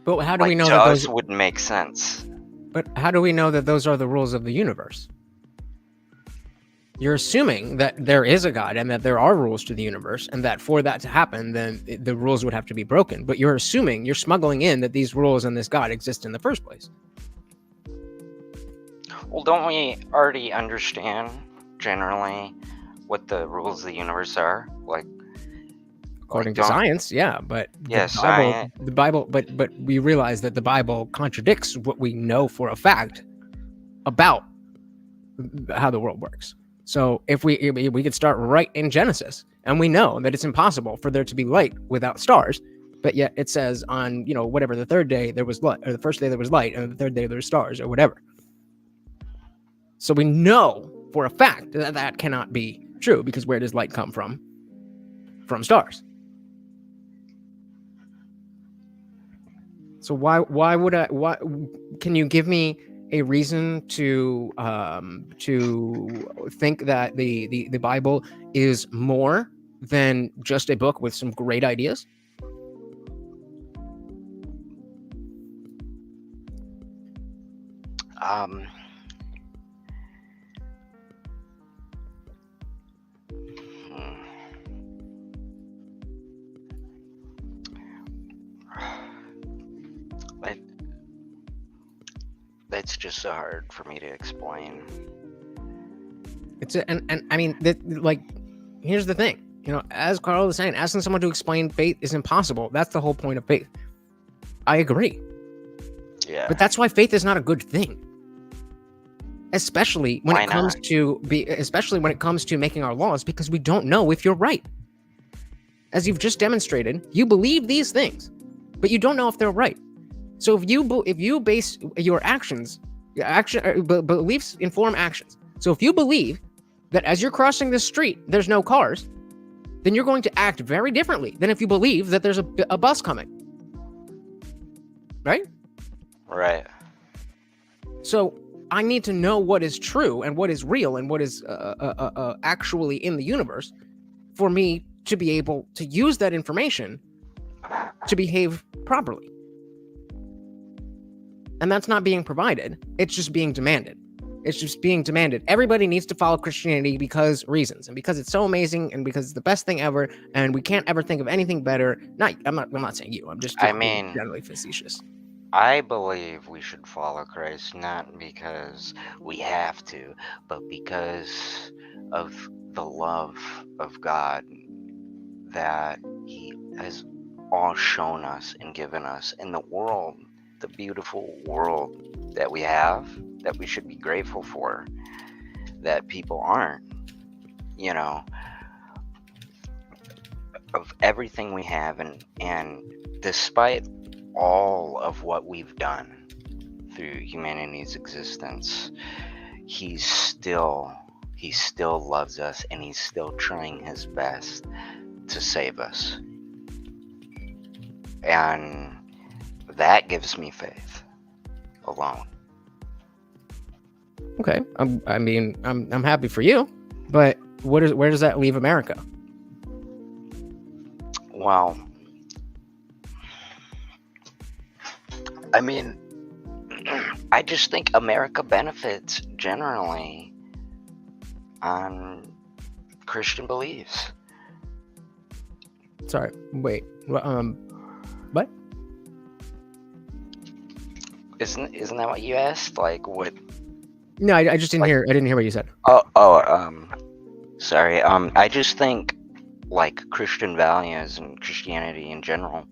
A: but how do we know
B: to
A: that
B: us wouldn't make sense?
A: But how do we know that those are the rules of the universe? You're assuming that there is a God and that there are rules to the universe, and that for that to happen, then the rules would have to be broken. But you're smuggling in that these rules and this God exist in the first place.
B: Well, don't we already understand generally what the rules of the universe are?
A: According to science, yeah, but
B: yes,
A: the Bible, but we realize that the Bible contradicts what we know for a fact about how the world works. So if we could start right in Genesis, and we know that it's impossible for there to be light without stars, but yet it says on whatever, the third day there was light, or the first day there was light, and the third day there were stars, or whatever. So we know for a fact that that cannot be true, because where does light come from? From stars. So why can you give me a reason to think that the Bible is more than just a book with some great ideas?
B: That's just so hard for me to explain.
A: And I mean, here's the thing. As Carl was saying, asking someone to explain faith is impossible. That's the whole point of faith. I agree.
B: Yeah.
A: But that's why faith is not a good thing. Especially when it comes to making our laws, because we don't know if you're right. As you've just demonstrated, you believe these things, but you don't know if they're right. So if you base your beliefs inform actions. So if you believe that as you're crossing the street there's no cars, then you're going to act very differently than if you believe that there's a bus coming. right?
B: Right.
A: So I need to know what is true and what is real and what is actually in the universe for me to be able to use that information to behave properly. And that's not being provided. It's just being demanded. It's just being demanded. Everybody needs to follow Christianity because reasons, and because it's so amazing, and because it's the best thing ever, and we can't ever think of anything better. I'm not saying you. I'm just
B: I
A: being
B: mean,
A: generally facetious.
B: I believe we should follow Christ not because we have to, but because of the love of God that He has all shown us and given us in the world, the beautiful world that we have, that we should be grateful for, that people aren't, you know, of everything we have. And despite all of what we've done through humanity's existence, he still loves us, and he's still trying his best to save us. And that gives me faith alone.
A: Okay, I'm happy for you, but where does that leave America?
B: Well, I mean, I just think America benefits generally on Christian beliefs.
A: Sorry, wait. What?
B: Isn't that what you asked? Like what?
A: No, I just didn't hear. I didn't hear what you said.
B: Sorry. I just think like Christian values and Christianity in general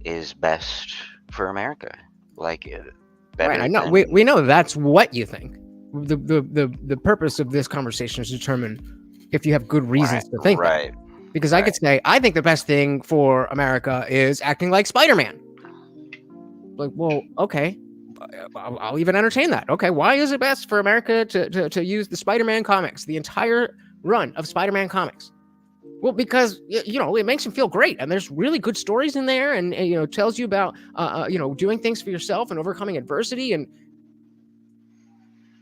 B: is best for America. Like better.
A: Right, I know. We know that's what you think. The purpose of this conversation is to determine if you have good reasons to think that. Because I could say, I think the best thing for America is acting like Spider-Man. Like, well, okay, I'll even entertain that. Okay, why is it best for America to use the Spider-Man comics, the entire run of Spider-Man comics? Well, because it makes them feel great, and there's really good stories in there, and tells you about doing things for yourself and overcoming adversity,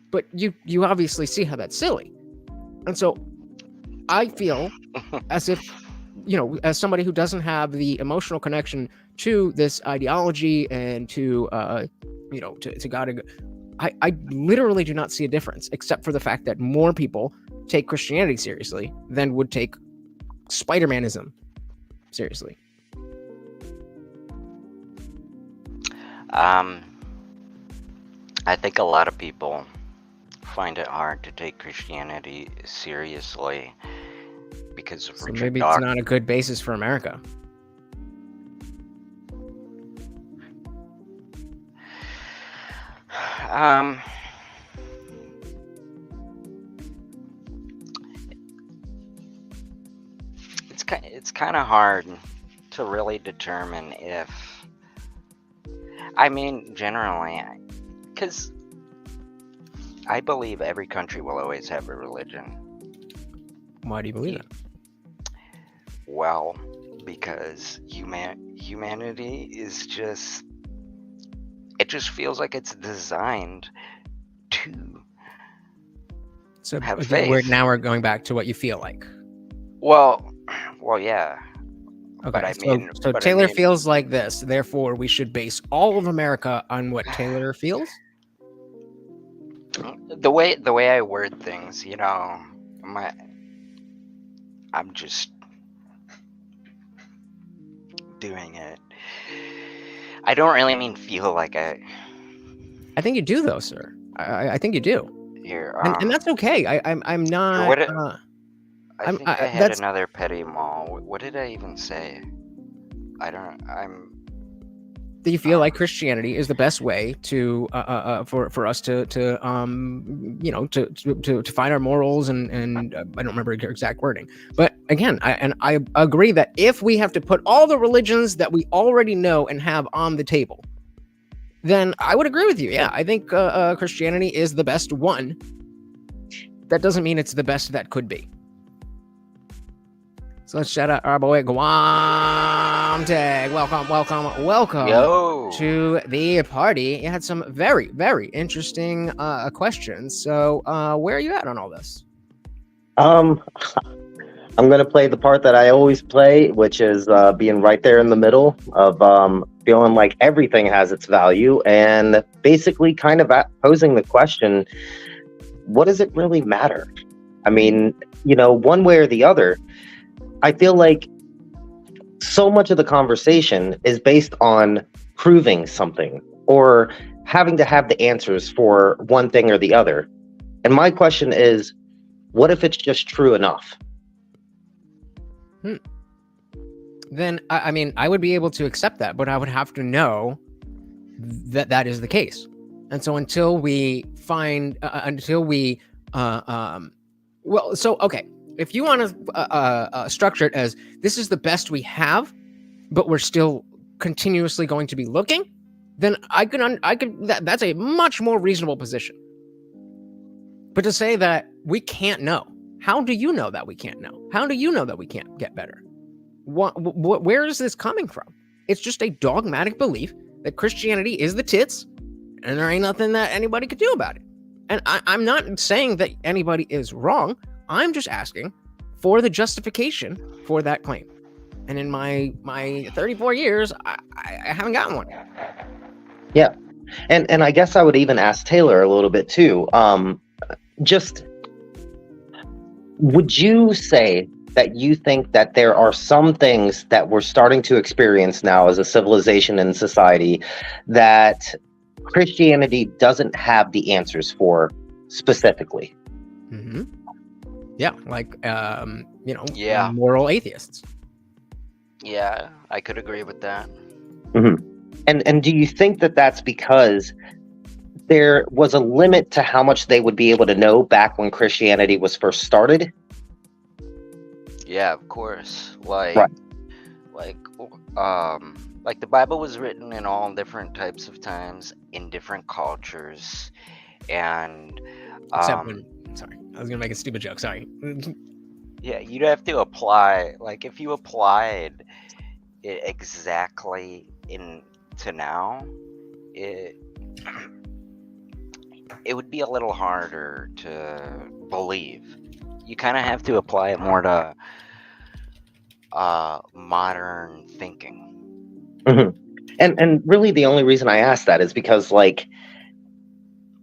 A: but you obviously see how that's silly, and so I feel as if as somebody who doesn't have the emotional connection to this ideology and to God, I literally do not see a difference, except for the fact that more people take Christianity seriously than would take Spider-Manism seriously.
B: I think a lot of people find it hard to take Christianity seriously because of Richard
A: maybe
B: Dawkins.
A: It's not a good basis for America.
B: It's kind of hard to really determine if, I mean, generally, because I believe every country will always have a religion.
A: Why do you believe that?
B: Well, because humanity is just, it just feels like it's designed to have faith.
A: Now we're going back to what you feel like.
B: Well, yeah.
A: Okay, so Taylor feels like this, therefore we should base all of America on what Taylor feels?
B: The way I word things, I'm just doing it. I don't really mean feel like I
A: think you do, though, sir. I think you do.
B: Here,
A: and that's okay. I'm not.
B: I think I had another petty mall. What did I even say?
A: Do you feel like Christianity is the best way to for us to find our morals and I don't remember your exact wording, but again, I agree that if we have to put all the religions that we already know and have on the table, then I would agree with you. Yeah, I think Christianity is the best one. That doesn't mean it's the best that could be. So let's shout out our boy Guam Tag. Welcome
B: Yo.
A: to the party. You had some very, very interesting questions. So where are you at on all this?
C: I'm gonna play the part that I always play, which is being right there in the middle of feeling like everything has its value, and basically kind of posing the question: what does it really matter? I mean, one way or the other. I feel like so much of the conversation is based on proving something or having to have the answers for one thing or the other. And my question is, what if it's just true enough?
A: Then, I mean, I would be able to accept that, but I would have to know that that is the case. And so until we find, okay. If you want to structure it as this is the best we have, but we're still continuously going to be looking, then that's a much more reasonable position. But to say that we can't know, how do you know that we can't know? How do you know that we can't get better? Where is this coming from? It's just a dogmatic belief that Christianity is the tits, and there ain't nothing that anybody could do about it. And I'm not saying that anybody is wrong. I'm just asking for the justification for that claim. And in my 34 years, I haven't gotten one.
C: Yeah. And I guess I would even ask Taylor a little bit too. Just, would you say that you think that there are some things that we're starting to experience now as a civilization and society that Christianity doesn't have the answers for specifically?
A: Mm-hmm. Yeah, like,
B: Yeah.
A: moral atheists.
B: Yeah, I could agree with that.
C: Mm-hmm. And do you think that that's because there was a limit to how much they would be able to know back when Christianity was first started?
B: Yeah, of course. Like,
C: Right.
B: like the Bible was written in all different types of times, in different cultures, and
A: Except when, sorry, I was gonna make a stupid joke. Sorry.
B: yeah, you'd have to apply, like, if you applied it exactly into now, it would be a little harder to believe. You kind of have to apply it more to modern thinking.
C: Mm-hmm. And really the only reason I asked that is because, like,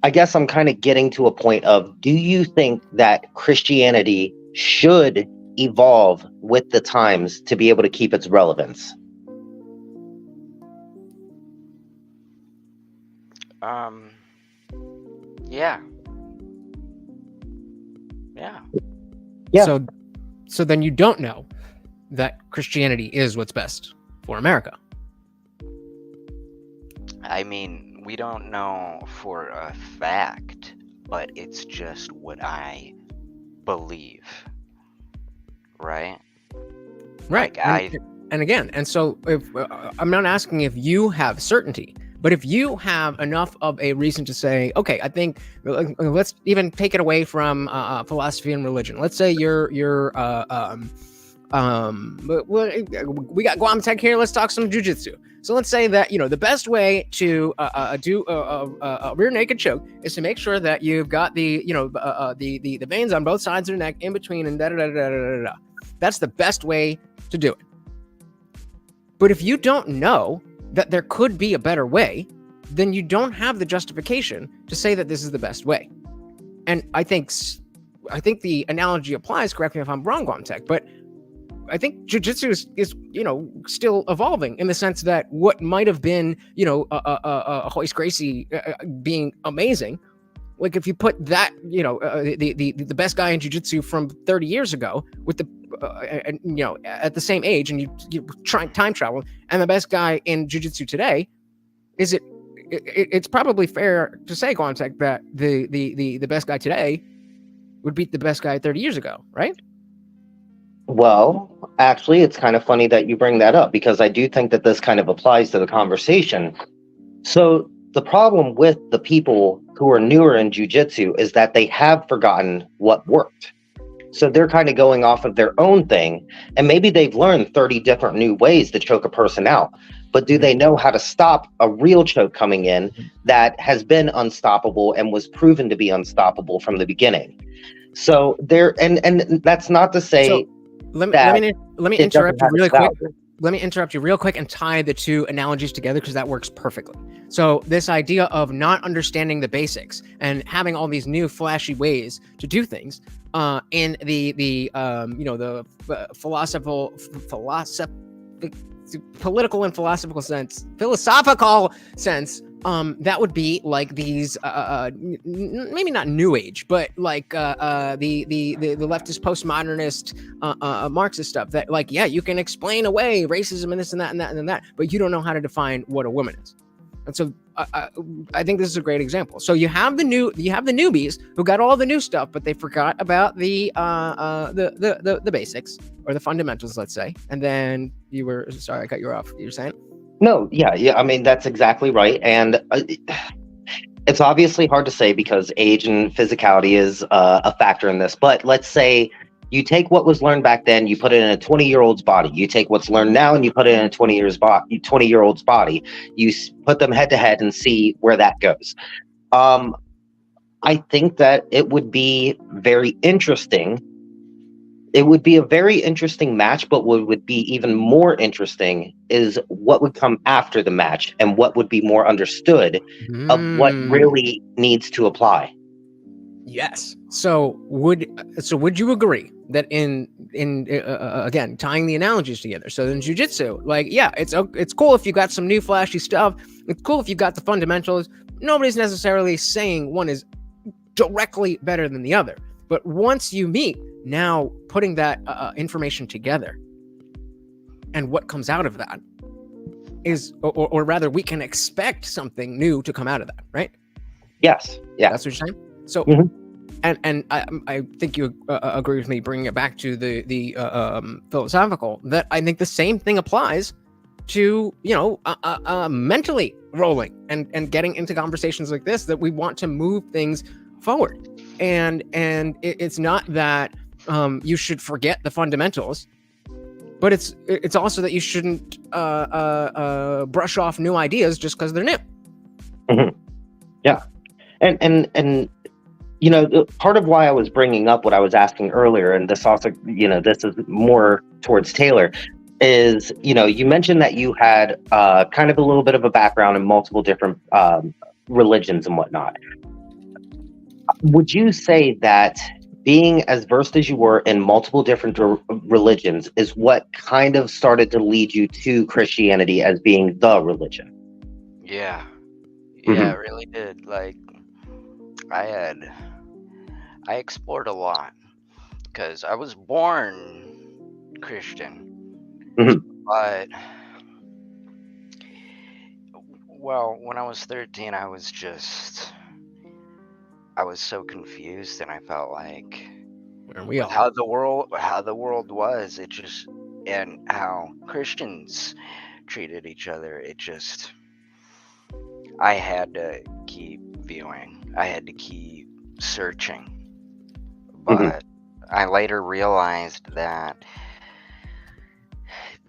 C: I guess I'm kind of getting to a point of, do you think that Christianity should evolve with the times to be able to keep its relevance?
B: Yeah. Yeah.
C: Yeah.
A: So then you don't know that Christianity is what's best for America.
B: I mean, we don't know for a fact, but it's just what I believe. Right?
A: Right.
B: Like,
A: and again, and so if I'm not asking if you have certainty, but if you have enough of a reason to say, okay, I think let's even take it away from philosophy and religion. Let's say you're we got Guam Tech here. Let's talk some jujitsu. So let's say that the best way to do a rear naked choke is to make sure that you've got the the veins on both sides of the neck in between and da da da da da da. That's the best way to do it. But if you don't know that there could be a better way, then you don't have the justification to say that this is the best way. And I think the analogy applies. Correct me if I'm wrong, Guam Tech, but I think jiu-jitsu is still evolving in the sense that what might have been Hoist Gracie being amazing, like if you put that the best guy in jiu-jitsu from 30 years ago with the at the same age, and you try time travel, and the best guy in jiu-jitsu today, it's probably fair to say, Guam Tech, that the best guy today would beat the best guy 30 years ago, right?
C: Well, actually, it's kind of funny that you bring that up, because I do think that this kind of applies to the conversation. So the problem with the people who are newer in jiu-jitsu is that they have forgotten what worked. So they're kind of going off of their own thing, and maybe they've learned 30 different new ways to choke a person out. But do they know how to stop a real choke coming in that has been unstoppable and was proven to be unstoppable from the beginning? So there, and that's not to say
A: So let me
C: it
A: interrupt
C: doesn't
A: you
C: have
A: really
C: its
A: quick.
C: value.
A: Let me interrupt you real quick and tie the two analogies together, because that works perfectly. So this idea of not understanding the basics and having all these new flashy ways to do things, in the political and philosophical sense, that would be like these maybe not new age, but like the leftist postmodernist Marxist stuff, that like, yeah, you can explain away racism and this and that and that and that, but you don't know how to define what a woman is. And so I think this is a great example. So you have the newbies who got all the new stuff, but they forgot about the basics, or the fundamentals, let's say. And then sorry, I cut you off. You were saying?
C: No, yeah. I mean, that's exactly right. And it's obviously hard to say because age and physicality is a factor in this. But let's say you take what was learned back then, you put it in a 20-year-old's body. You take what's learned now and you put it in a 20-year-old's body. You put them head to head and see where that goes. I think that it would be very interesting. It would be a very interesting match, but what would be even more interesting is what would come after the match and what would be more understood of what really needs to apply.
A: Yes. So would you agree that in again, tying the analogies together? So in jiu-jitsu, like, yeah, it's cool if you got some new flashy stuff. It's cool if you got the fundamentals. Nobody's necessarily saying one is directly better than the other. But once you meet, now putting that information together, and what comes out of that is, or rather, we can expect something new to come out of that, right?
C: Yes. Yeah.
A: That's what you're saying. So, and I think you agree with me, bringing it back to the philosophical, that I think the same thing applies to, mentally rolling and getting into conversations like this, that we want to move things forward. And it's not that you should forget the fundamentals, but it's also that you shouldn't brush off new ideas just because they're new. Yeah. And part of why I was bringing up what I was asking earlier, and this also, this is more towards Taylor, is, you mentioned that you had kind of a little bit of a background in multiple different religions and whatnot. Would you say that being as versed as you were in multiple different religions is what kind of started to lead you to Christianity as being the religion?
B: Yeah, it really did. Like, I explored a lot because I was born Christian, but when I was 13, I was so confused, and I felt like how the world was, and how Christians treated each other. I had to keep viewing. I had to keep searching. But I later realized that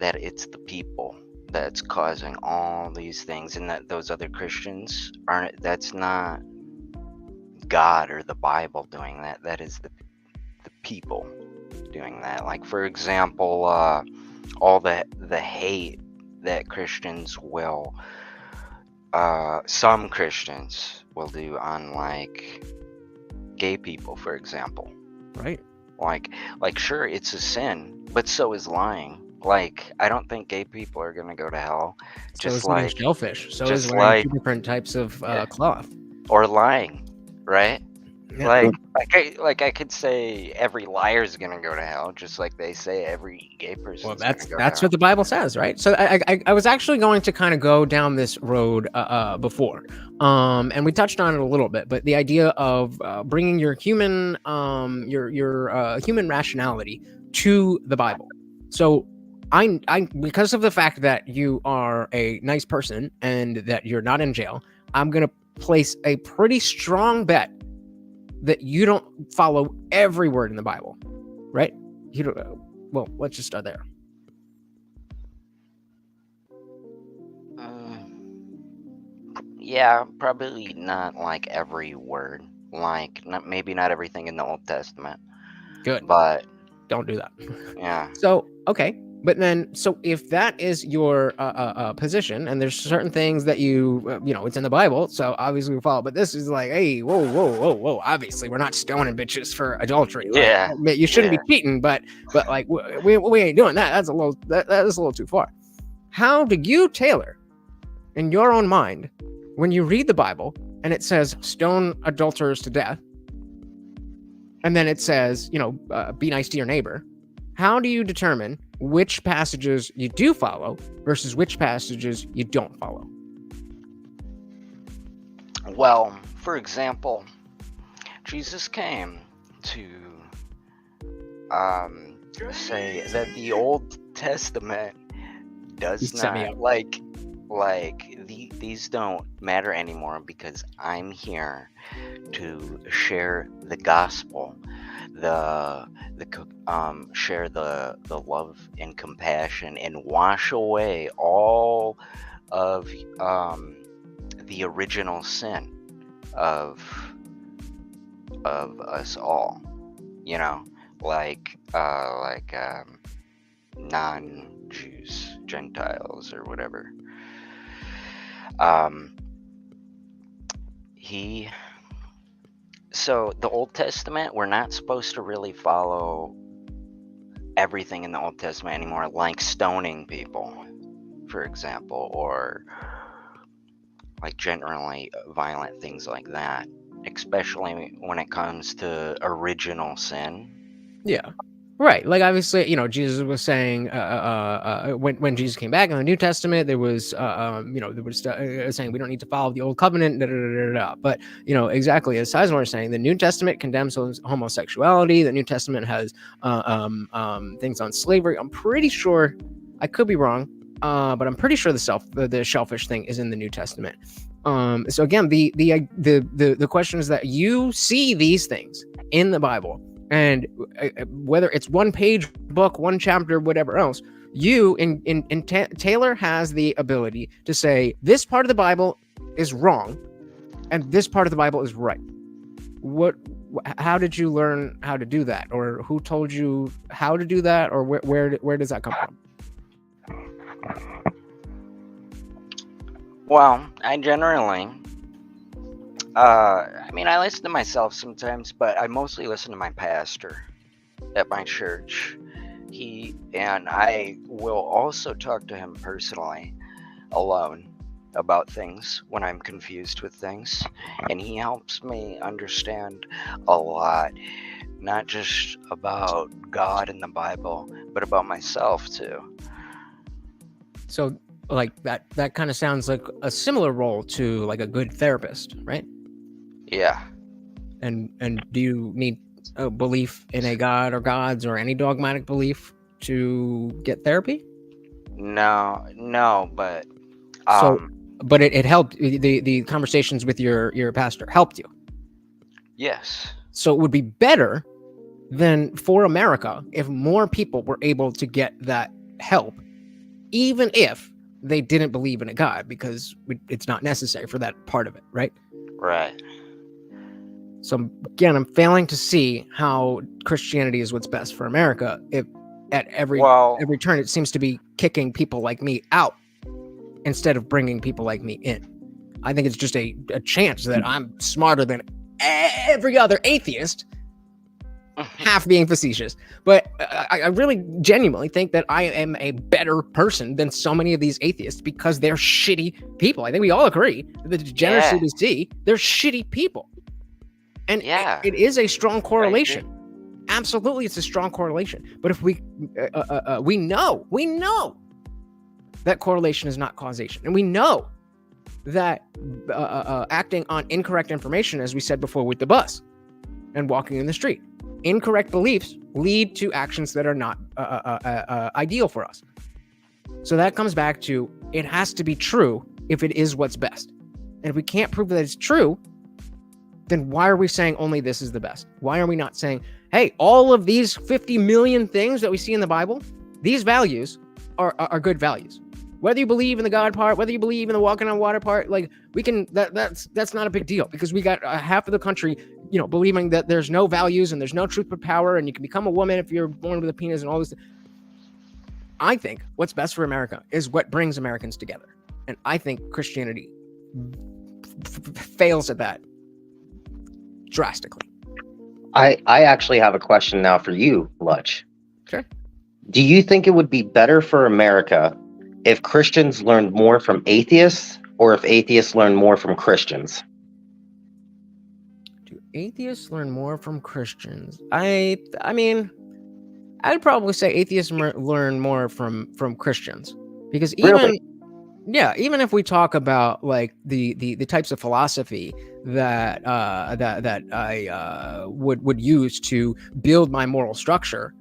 B: it's the people that's causing all these things, and that those other Christians that's not God or the Bible doing that. That is the people doing that. Like, for example, all the hate that Christians will, some Christians will do on, like, gay people, for example.
A: Right.
B: Like, sure, it's a sin, but so is lying. Like, I don't think gay people are gonna go to hell.
A: So
B: just
A: is
B: like
A: shellfish. So
B: just
A: is wearing
B: like
A: 2 different types of cloth.
B: Or lying, right?
A: Yeah.
B: Like I could say every liar is gonna go to hell, just like they say every gay person.
A: Well, that's what the Bible says, right? So I was actually going to kind of go down this road before, and we touched on it a little bit, but the idea of bringing your human human rationality to the Bible. So I because of the fact that you are a nice person and that you're not in jail, I'm gonna place a pretty strong bet that you don't follow every word in the Bible. right? You don't. Well, let's just start there.
B: Yeah, probably not like every word, like maybe not everything in the Old Testament,
A: Good.
B: but
A: Don't do that.
B: yeah,
A: So, okay. But then, so if that is your position, and there's certain things that it's in the Bible, so obviously we follow. But this is like, hey, whoa! Obviously, we're not stoning bitches for adultery. Like,
B: yeah,
A: you shouldn't
B: yeah.
A: be cheating, but like, we ain't doing that. That's a little that is a little too far. How do you, Taylor, in your own mind, when you read the Bible and it says stone adulterers to death, and then it says, be nice to your neighbor, how do you determine which passages you do follow versus which passages you don't follow?
B: Well, for example, Jesus came to say that the Old Testament does
A: set me
B: not
A: up.
B: these don't matter anymore because I'm here to share the gospel, share the love and compassion, and wash away all of the original sin of us all, non-Jews, Gentiles, or whatever. So the Old Testament, we're not supposed to really follow everything in the Old Testament anymore, like stoning people, for example, or like generally violent things like that, especially when it comes to original sin.
A: Yeah. Right. Like, obviously, Jesus was saying when Jesus came back in the New Testament, there was, saying we don't need to follow the old covenant. But, exactly as Sizemore was saying, the New Testament condemns homosexuality. The New Testament has things on slavery. I'm pretty sure, I could be wrong, but I'm pretty sure the shellfish thing is in the New Testament. So again, the question is that you see these things in the Bible. And whether it's one page book, one chapter, whatever else, Taylor has the ability to say this part of the Bible is wrong, and this part of the Bible is right. How did you learn how to do that, or who told you how to do that, or where does that come from?
B: Well, I generally. I listen to myself sometimes, but I mostly listen to my pastor at my church. And I will also talk to him personally, alone, about things when I'm confused with things. And he helps me understand a lot, not just about God and the Bible, but about myself too.
A: So, like, that kind of sounds like a similar role to like a good therapist, right?
B: Yeah.
A: And do you need a belief in a god or gods or any dogmatic belief to get therapy?
B: No, but
A: but it helped, the conversations with your pastor helped you.
B: Yes.
A: So it would be better than for America if more people were able to get that help, even if they didn't believe in a god, because it's not necessary for that part of it, right?
B: Right.
A: So again, I'm failing to see how Christianity is what's best for America if at every turn it seems to be kicking people like me out instead of bringing people like me in. I think it's just a chance that I'm smarter than every other atheist, half being facetious. But I really genuinely think that I am a better person than so many of these atheists because they're shitty people. I think we all agree that the degeneracy we see, they're shitty people. And it is a strong correlation. Absolutely, it's a strong correlation. But if we know that correlation is not causation, and we know that acting on incorrect information, as we said before with the bus and walking in the street, incorrect beliefs lead to actions that are not ideal for us. So that comes back to it has to be true if it is what's best. And if we can't prove that it's true, then why are we saying only this is the best? Why are we not saying hey, all of these 50 million things that we see in the Bible, these values are good values. Whether you believe in the God part, whether you believe in the walking on water part, like we can, that's not a big deal, because we got half of the country, believing that there's no values and there's no truth but power, and you can become a woman if you're born with a penis and all this. I think what's best for America is what brings Americans together. And I think Christianity fails at that drastically.
C: I actually have a question now for you, Lutch.
A: Sure.
C: Do you think it would be better for America if Christians learned more from atheists, or if atheists learned more from Christians?
A: Do atheists learn more from Christians? I mean, I'd probably say atheists learn more from Christians, because even if we talk about like the types of philosophy that I would use to build my moral structure,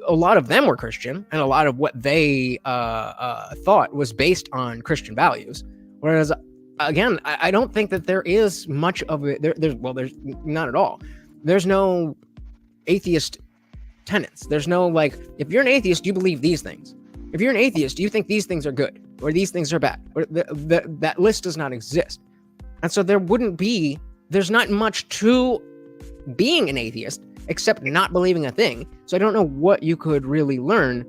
A: a lot of them were Christian, and a lot of what they thought was based on Christian values. Whereas, again, I don't think that there is much of it. There's not at all. There's no atheist tenets. There's no, like, if you're an atheist, you believe these things. If you're an atheist, you think these things are good or these things are bad. Or that list does not exist. And so there's not much to being an atheist except not believing a thing. So I don't know what you could really learn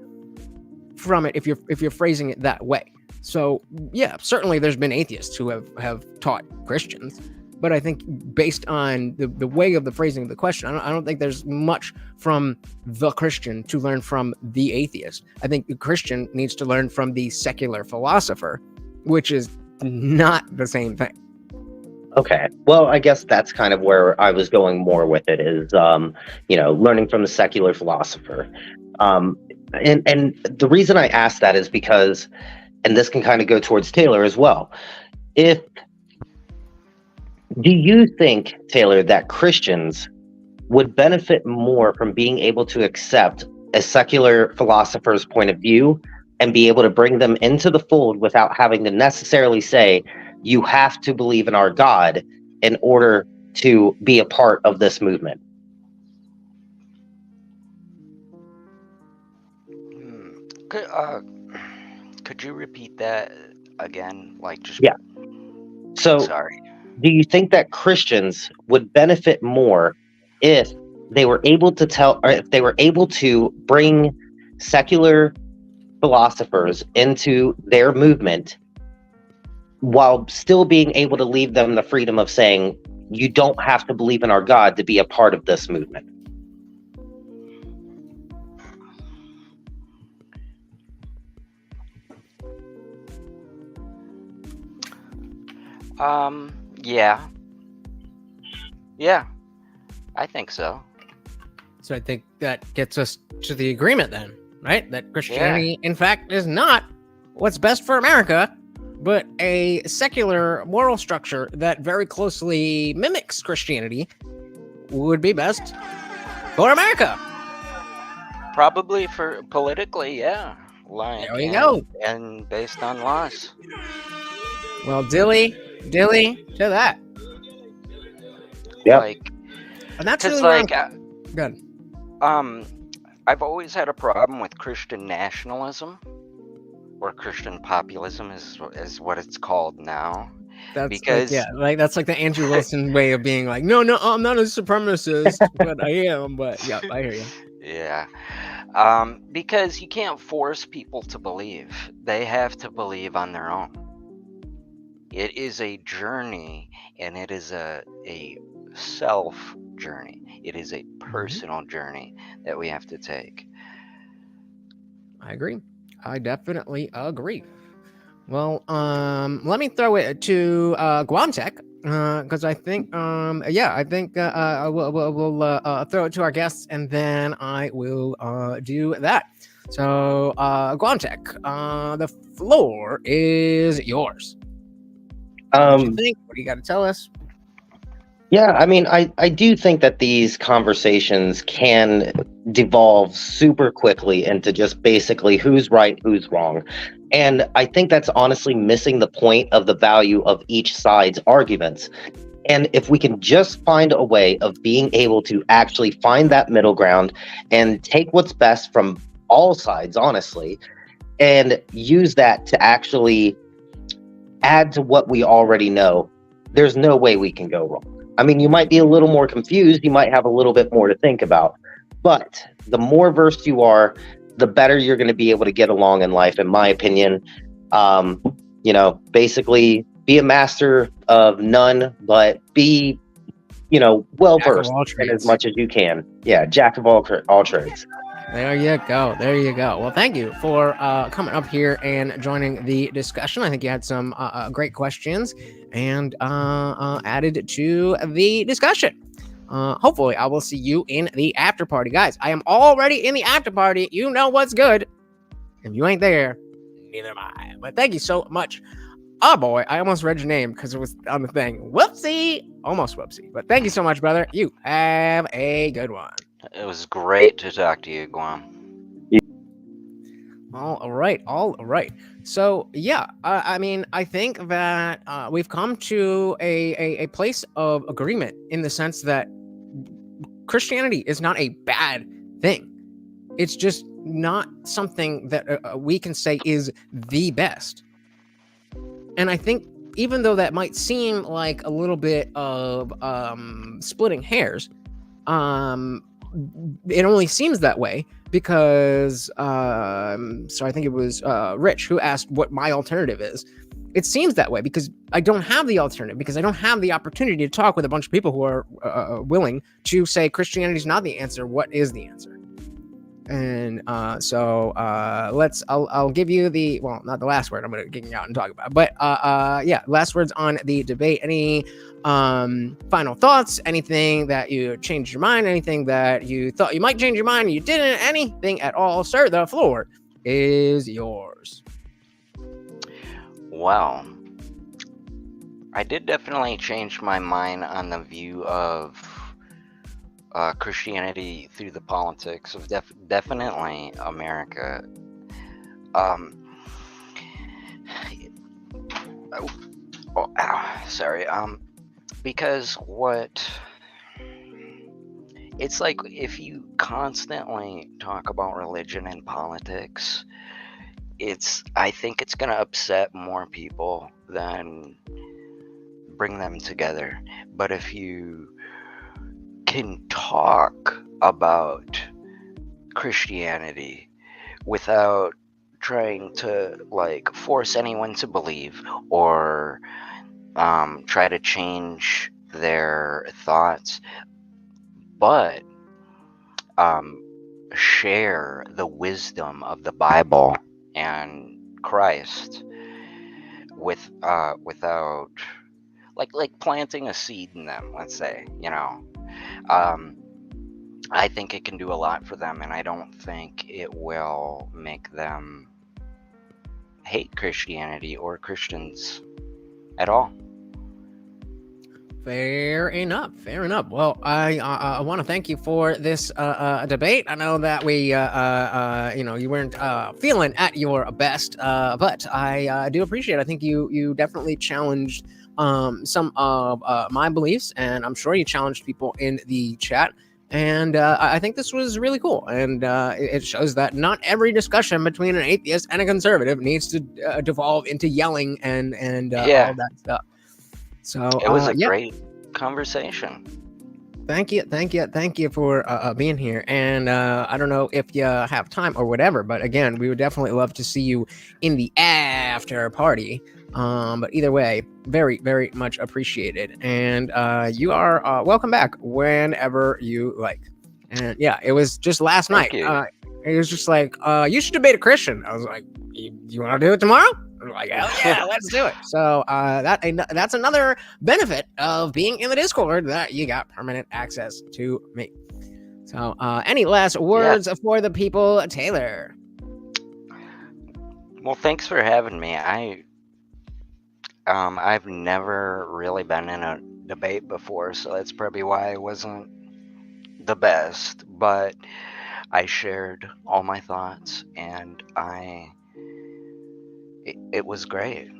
A: from it if you're phrasing it that way. So yeah, certainly there's been atheists who have taught Christians, but I think based on the way of the phrasing of the question, I don't think there's much from the Christian to learn from the atheist. I think the Christian needs to learn from the secular philosopher, which is not the same thing.
C: Okay. Well, I guess that's kind of where I was going more with it, is, learning from the secular philosopher. And the reason I asked that is because, and this can kind of go towards Taylor as well. Do you think, Taylor, that Christians would benefit more from being able to accept a secular philosopher's point of view and be able to bring them into the fold without having to necessarily say, you have to believe in our God in order to be a part of this movement?
B: Could you repeat that again? Like, just
C: yeah. So,
B: sorry.
C: Do you think that Christians would benefit more if they were able to bring secular philosophers into their movement, while still being able to leave them the freedom of saying, you don't have to believe in our God to be a part of this movement?
B: Yeah, I think so.
A: So I think that gets us to the agreement then, right? That Christianity, in fact, is not what's best for America, but a secular moral structure that very closely mimics Christianity would be best for America.
B: Probably for politically, yeah.
A: There we go.
B: And based on laws.
A: Well, dilly to that.
C: Yeah.
B: Like,
A: and that's really
B: like,
A: good.
B: I've always had a problem with Christian nationalism, or Christian populism is what it's called now.
A: That's
B: because
A: that's like the Andrew Wilson way of being like, no, I'm not a supremacist, but I am. But yeah, I hear you.
B: Yeah. Because you can't force people to believe. They have to believe on their own. It is a journey, and it is a self journey. It is a personal journey that we have to take.
A: I agree. I definitely agree. Well, let me throw it to Guamtech, because I think, we'll throw it to our guests, and then I will do that. So, Guamtech, the floor is yours. What do you think? What do you got to tell us?
C: Yeah, I mean, I do think that these conversations can devolve super quickly into just basically who's right, who's wrong. And I think that's honestly missing the point of the value of each side's arguments. And if we can just find a way of being able to actually find that middle ground and take what's best from all sides, honestly, and use that to actually add to what we already know, there's no way we can go wrong. I mean, you might be a little more confused, you might have a little bit more to think about, but the more versed you are, the better you're going to be able to get along in life, in my opinion. Basically be a master of none, but be, well
A: Jack of
C: versed
A: all
C: in as
A: trades.
C: much as you can. Yeah, jack of all trades.
A: There you go. There you go. Well, thank you for coming up here and joining the discussion. I think you had some great questions and added to the discussion. Hopefully, I will see you in the after party. Guys, I am already in the after party. You know what's good. If you ain't there, neither am I. But thank you so much. Oh boy, I almost read your name because it was on the thing. Whoopsie. Almost whoopsie. But thank you so much, brother. You have a good one.
B: It was great to talk to you, Guam.
A: All right. So yeah, I mean, I think that we've come to a place of agreement in the sense that Christianity is not a bad thing. It's just not something that we can say is the best. And I think even though that might seem like a little bit of splitting hairs, it only seems that way because so I think it was Rich who asked what my alternative is. It seems that way because I don't have the alternative, because I don't have the opportunity to talk with a bunch of people who are willing to say Christianity is not the answer. What is the answer? And so I'll give you not the last word. I'm going to get you out and talk about it. But last words on the debate. Any final thoughts? Anything that you changed your mind? Anything that you thought you might change your mind and you didn't? Anything at all, sir? The floor is yours.
B: Well, I did definitely change my mind on the view of Christianity through the politics of definitely America. Sorry. Because it's like if you constantly talk about religion and politics, I think it's gonna upset more people than bring them together. But if you can talk about Christianity without trying to force anyone to believe or try to change their thoughts, but share the wisdom of the Bible and Christ without planting a seed in them, let's say, I think it can do a lot for them, and I don't think it will make them hate Christianity or Christians at all.
A: Fair enough. Well, I want to thank you for this debate. I know that we, you weren't feeling at your best, but I do appreciate it. I think you definitely challenged some of my beliefs, and I'm sure you challenged people in the chat. And I think this was really cool. And it shows that not every discussion between an atheist and a conservative needs to devolve into yelling and all that stuff. So
B: it was a great conversation.
A: Thank you for being here. And I don't know if you have time or whatever, but again, we would definitely love to see you in the after party. But either way, very, very much appreciated. And you are welcome back whenever you like. And yeah, it was just last night. It was just like, you should debate a Christian. I was like, you want to do it tomorrow? I'm like, hell yeah, let's do it. So that's another benefit of being in the Discord, that you got permanent access to me. So any last words for the people, Taylor?
B: Well, thanks for having me. I've never really been in a debate before, so that's probably why I wasn't the best, but I shared all my thoughts, and it was great.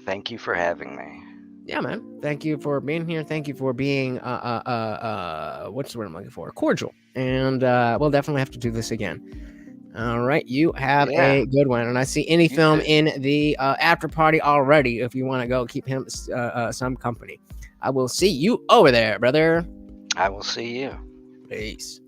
B: Thank you for having me.
A: Yeah, man. Thank you for being here. Thank you for being what's the word I'm looking for? Cordial. And we'll definitely have to do this again. All right, you have
B: Yeah,
A: a good one. And I see any
B: you
A: film
B: too.
A: in the after party already. If you want to go, keep him some company. I will see you over there, brother.
B: I will see you.
A: Peace.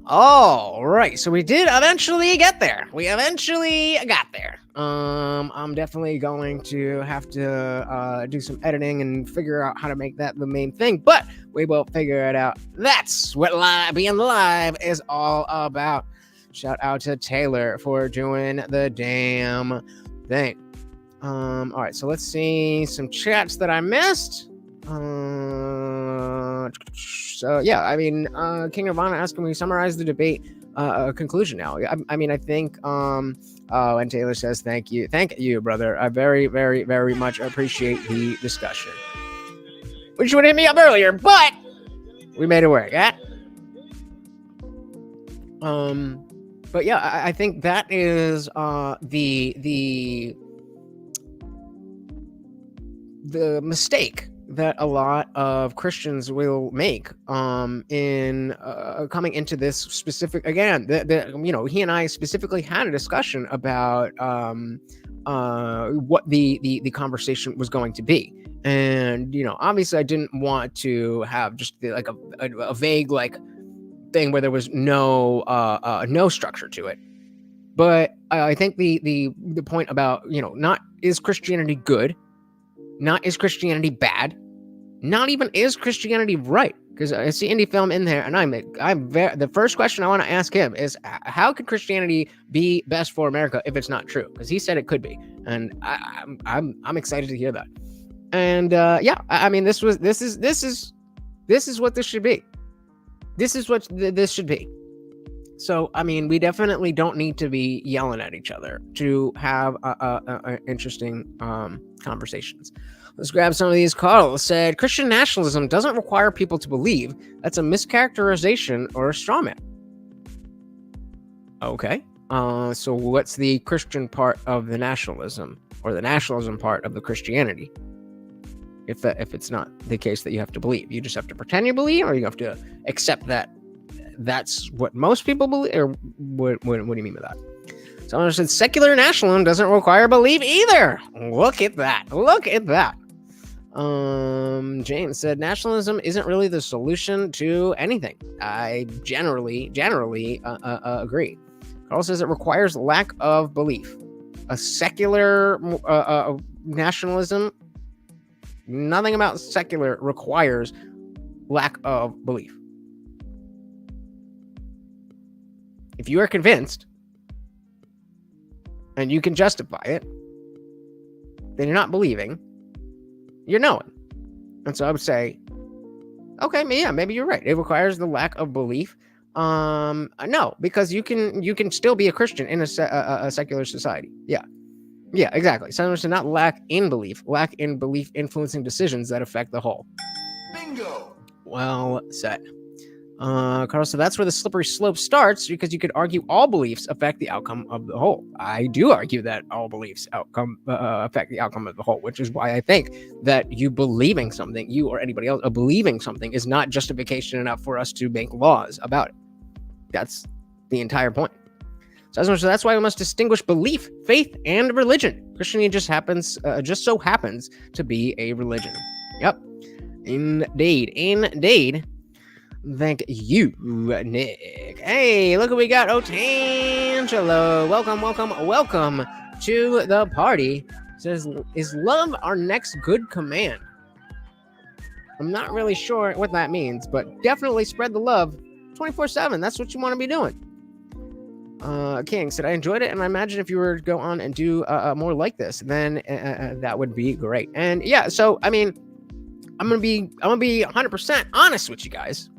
A: All right, so we did eventually get there. We eventually got there. I'm definitely going to have to do some editing and figure out how to make that the main thing, but we will figure it out. That's what being live is all about. Shout out to Taylor for doing the damn thing. All right, so let's see some chats that I missed. So yeah, I mean, King Nirvana asked, can we summarize the debate conclusion now? I mean, I think and Taylor says thank you, brother. I very, very, very much appreciate the discussion. Which would hit me up earlier, but we made it work. Yeah. But yeah, I think that is the mistake that a lot of Christians will make in coming into this specific, again, he and I specifically had a discussion about what the conversation was going to be. And, obviously I didn't want to have just like a vague like thing where there was no structure to it. But I think the point about, not is Christianity good, not is Christianity bad, not even is Christianity right. Because I see indie film in there, and the first question I want to ask him is, how could Christianity be best for America if it's not true? Because he said it could be, and I'm excited to hear that. And yeah, I mean, this is what this should be. This is what this should be. So, I mean, we definitely don't need to be yelling at each other to have interesting conversations. Let's grab some of these. Carl said, Christian nationalism doesn't require people to believe. That's a mischaracterization or a straw man. Okay. So what's the Christian part of the nationalism, or the nationalism part of the Christianity? If it's not the case that you have to believe, you just have to pretend you believe, or you have to accept that that's what most people believe, or what do you mean by that? Someone said secular nationalism doesn't require belief either. Look at that. James said nationalism isn't really the solution to anything. I generally agree. Carl says it requires lack of belief. A secular nationalism, nothing about secular requires lack of belief. If you are convinced and you can justify it, then you're not believing, you're knowing. And so I would say, okay, yeah, maybe you're right. It requires the lack of belief. No, because you can still be a Christian in a secular society. Yeah, exactly. Someone should not lack in belief influencing decisions that affect the whole. Bingo. Well said. Carl, so that's where the slippery slope starts, because you could argue all beliefs affect the outcome of the whole. I do argue that all beliefs affect the outcome of the whole, which is why I think that you believing something, you or anybody else believing something, is not justification enough for us to make laws about it. That's the entire point. So that's why we must distinguish belief, faith, and religion. Christianity just so happens to be a religion. Yep. Indeed. Thank you, Nick. Hey, look what we got. Otangelo. Welcome to the party. Says, is love our next good command? I'm not really sure what that means, but definitely spread the love 24/7. That's what you want to be doing. King said, I enjoyed it, and I imagine if you were to go on and do more like this, then that would be great. And yeah, so I mean, I'm gonna be 100% honest with you guys.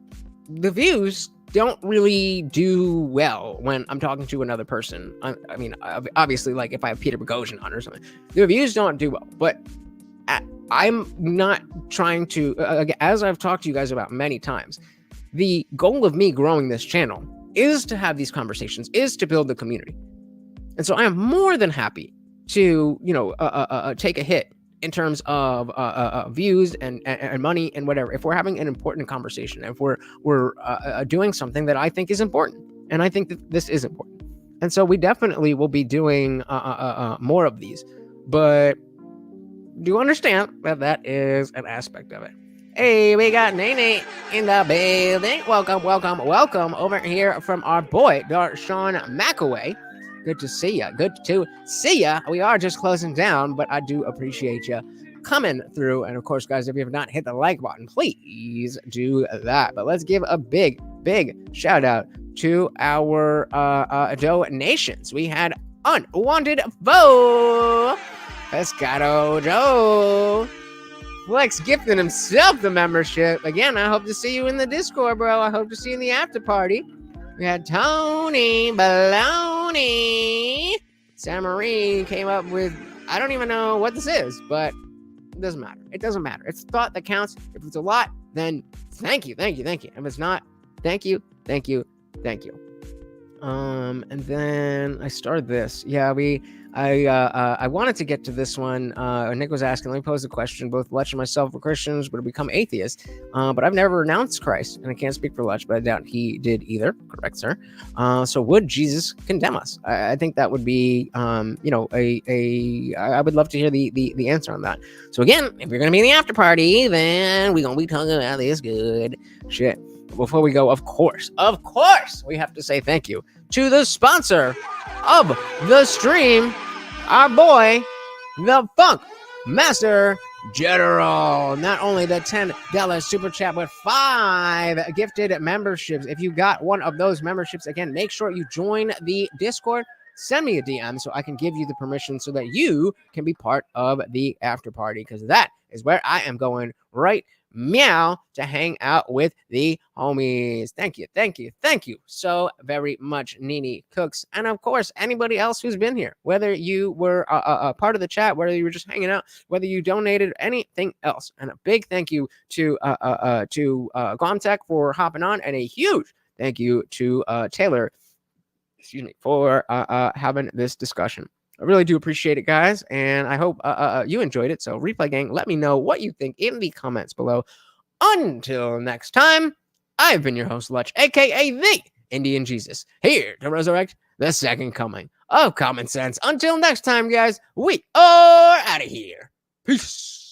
A: The views don't really do well when I'm talking to another person. I mean, obviously, like if I have Peter Boghossian on or something, the views don't do well. But I'm not trying to, as I've talked to you guys about many times, the goal of me growing this channel is to have these conversations, is to build the community. And so I am more than happy to, take a hit in terms of views and money and whatever. If we're having an important conversation, if we're doing something that I think is important, and I think that this is important, and so we definitely will be doing more of these. But do understand that that is an aspect of it. Hey, we got Nene in the building. Welcome over here from our boy, Darshawn McAway. Good to see ya. Good to see ya. We are just closing down, but I do appreciate you coming through. And of course, guys, if you have not hit the like button, please do that. But let's give a big shout out to our donations. We had Unwanted Foe, Pescado Joe, Flex gifting himself the membership. Again, I hope to see you in the Discord, bro. I hope to see you in the after party. We had Tony Baloney. Samarine came up with, I don't even know what this is, but it doesn't matter. It doesn't matter. It's thought that counts. If it's a lot, then thank you. If it's not, thank you. And then I started this. Yeah, I wanted to get to this one. Nick was asking, let me pose a question. Both Lutch and myself were Christians, but have become atheists. But I've never renounced Christ, and I can't speak for Lutch, but I doubt he did either. Correct, sir. So would Jesus condemn us? I think that would be, I would love to hear the answer on that. So again, if you're going to be in the after party, then we're going to be talking about this good shit. Before we go, of course, we have to say thank you to the sponsor of the stream, our boy, the Funk Master General. Not only the $10 super chat, but 5 gifted memberships. If you got one of those memberships, again, make sure you join the Discord. Send me a DM so I can give you the permission so that you can be part of the after party, because that is where I am going right meow to hang out with the homies. Thank you so very much, Nene Cooks, and of course anybody else who's been here, whether you were a part of the chat, whether you were just hanging out, whether you donated, anything else. And a big thank you to Glomtech for hopping on, and a huge thank you to Taylor, for having this discussion. I really do appreciate it, guys, and I hope you enjoyed it. So, Replay Gang, let me know what you think in the comments below. Until next time, I've been your host, Lutch, a.k.a. the Indian Jesus, here to resurrect the second coming of common sense. Until next time, guys, we are out of here. Peace.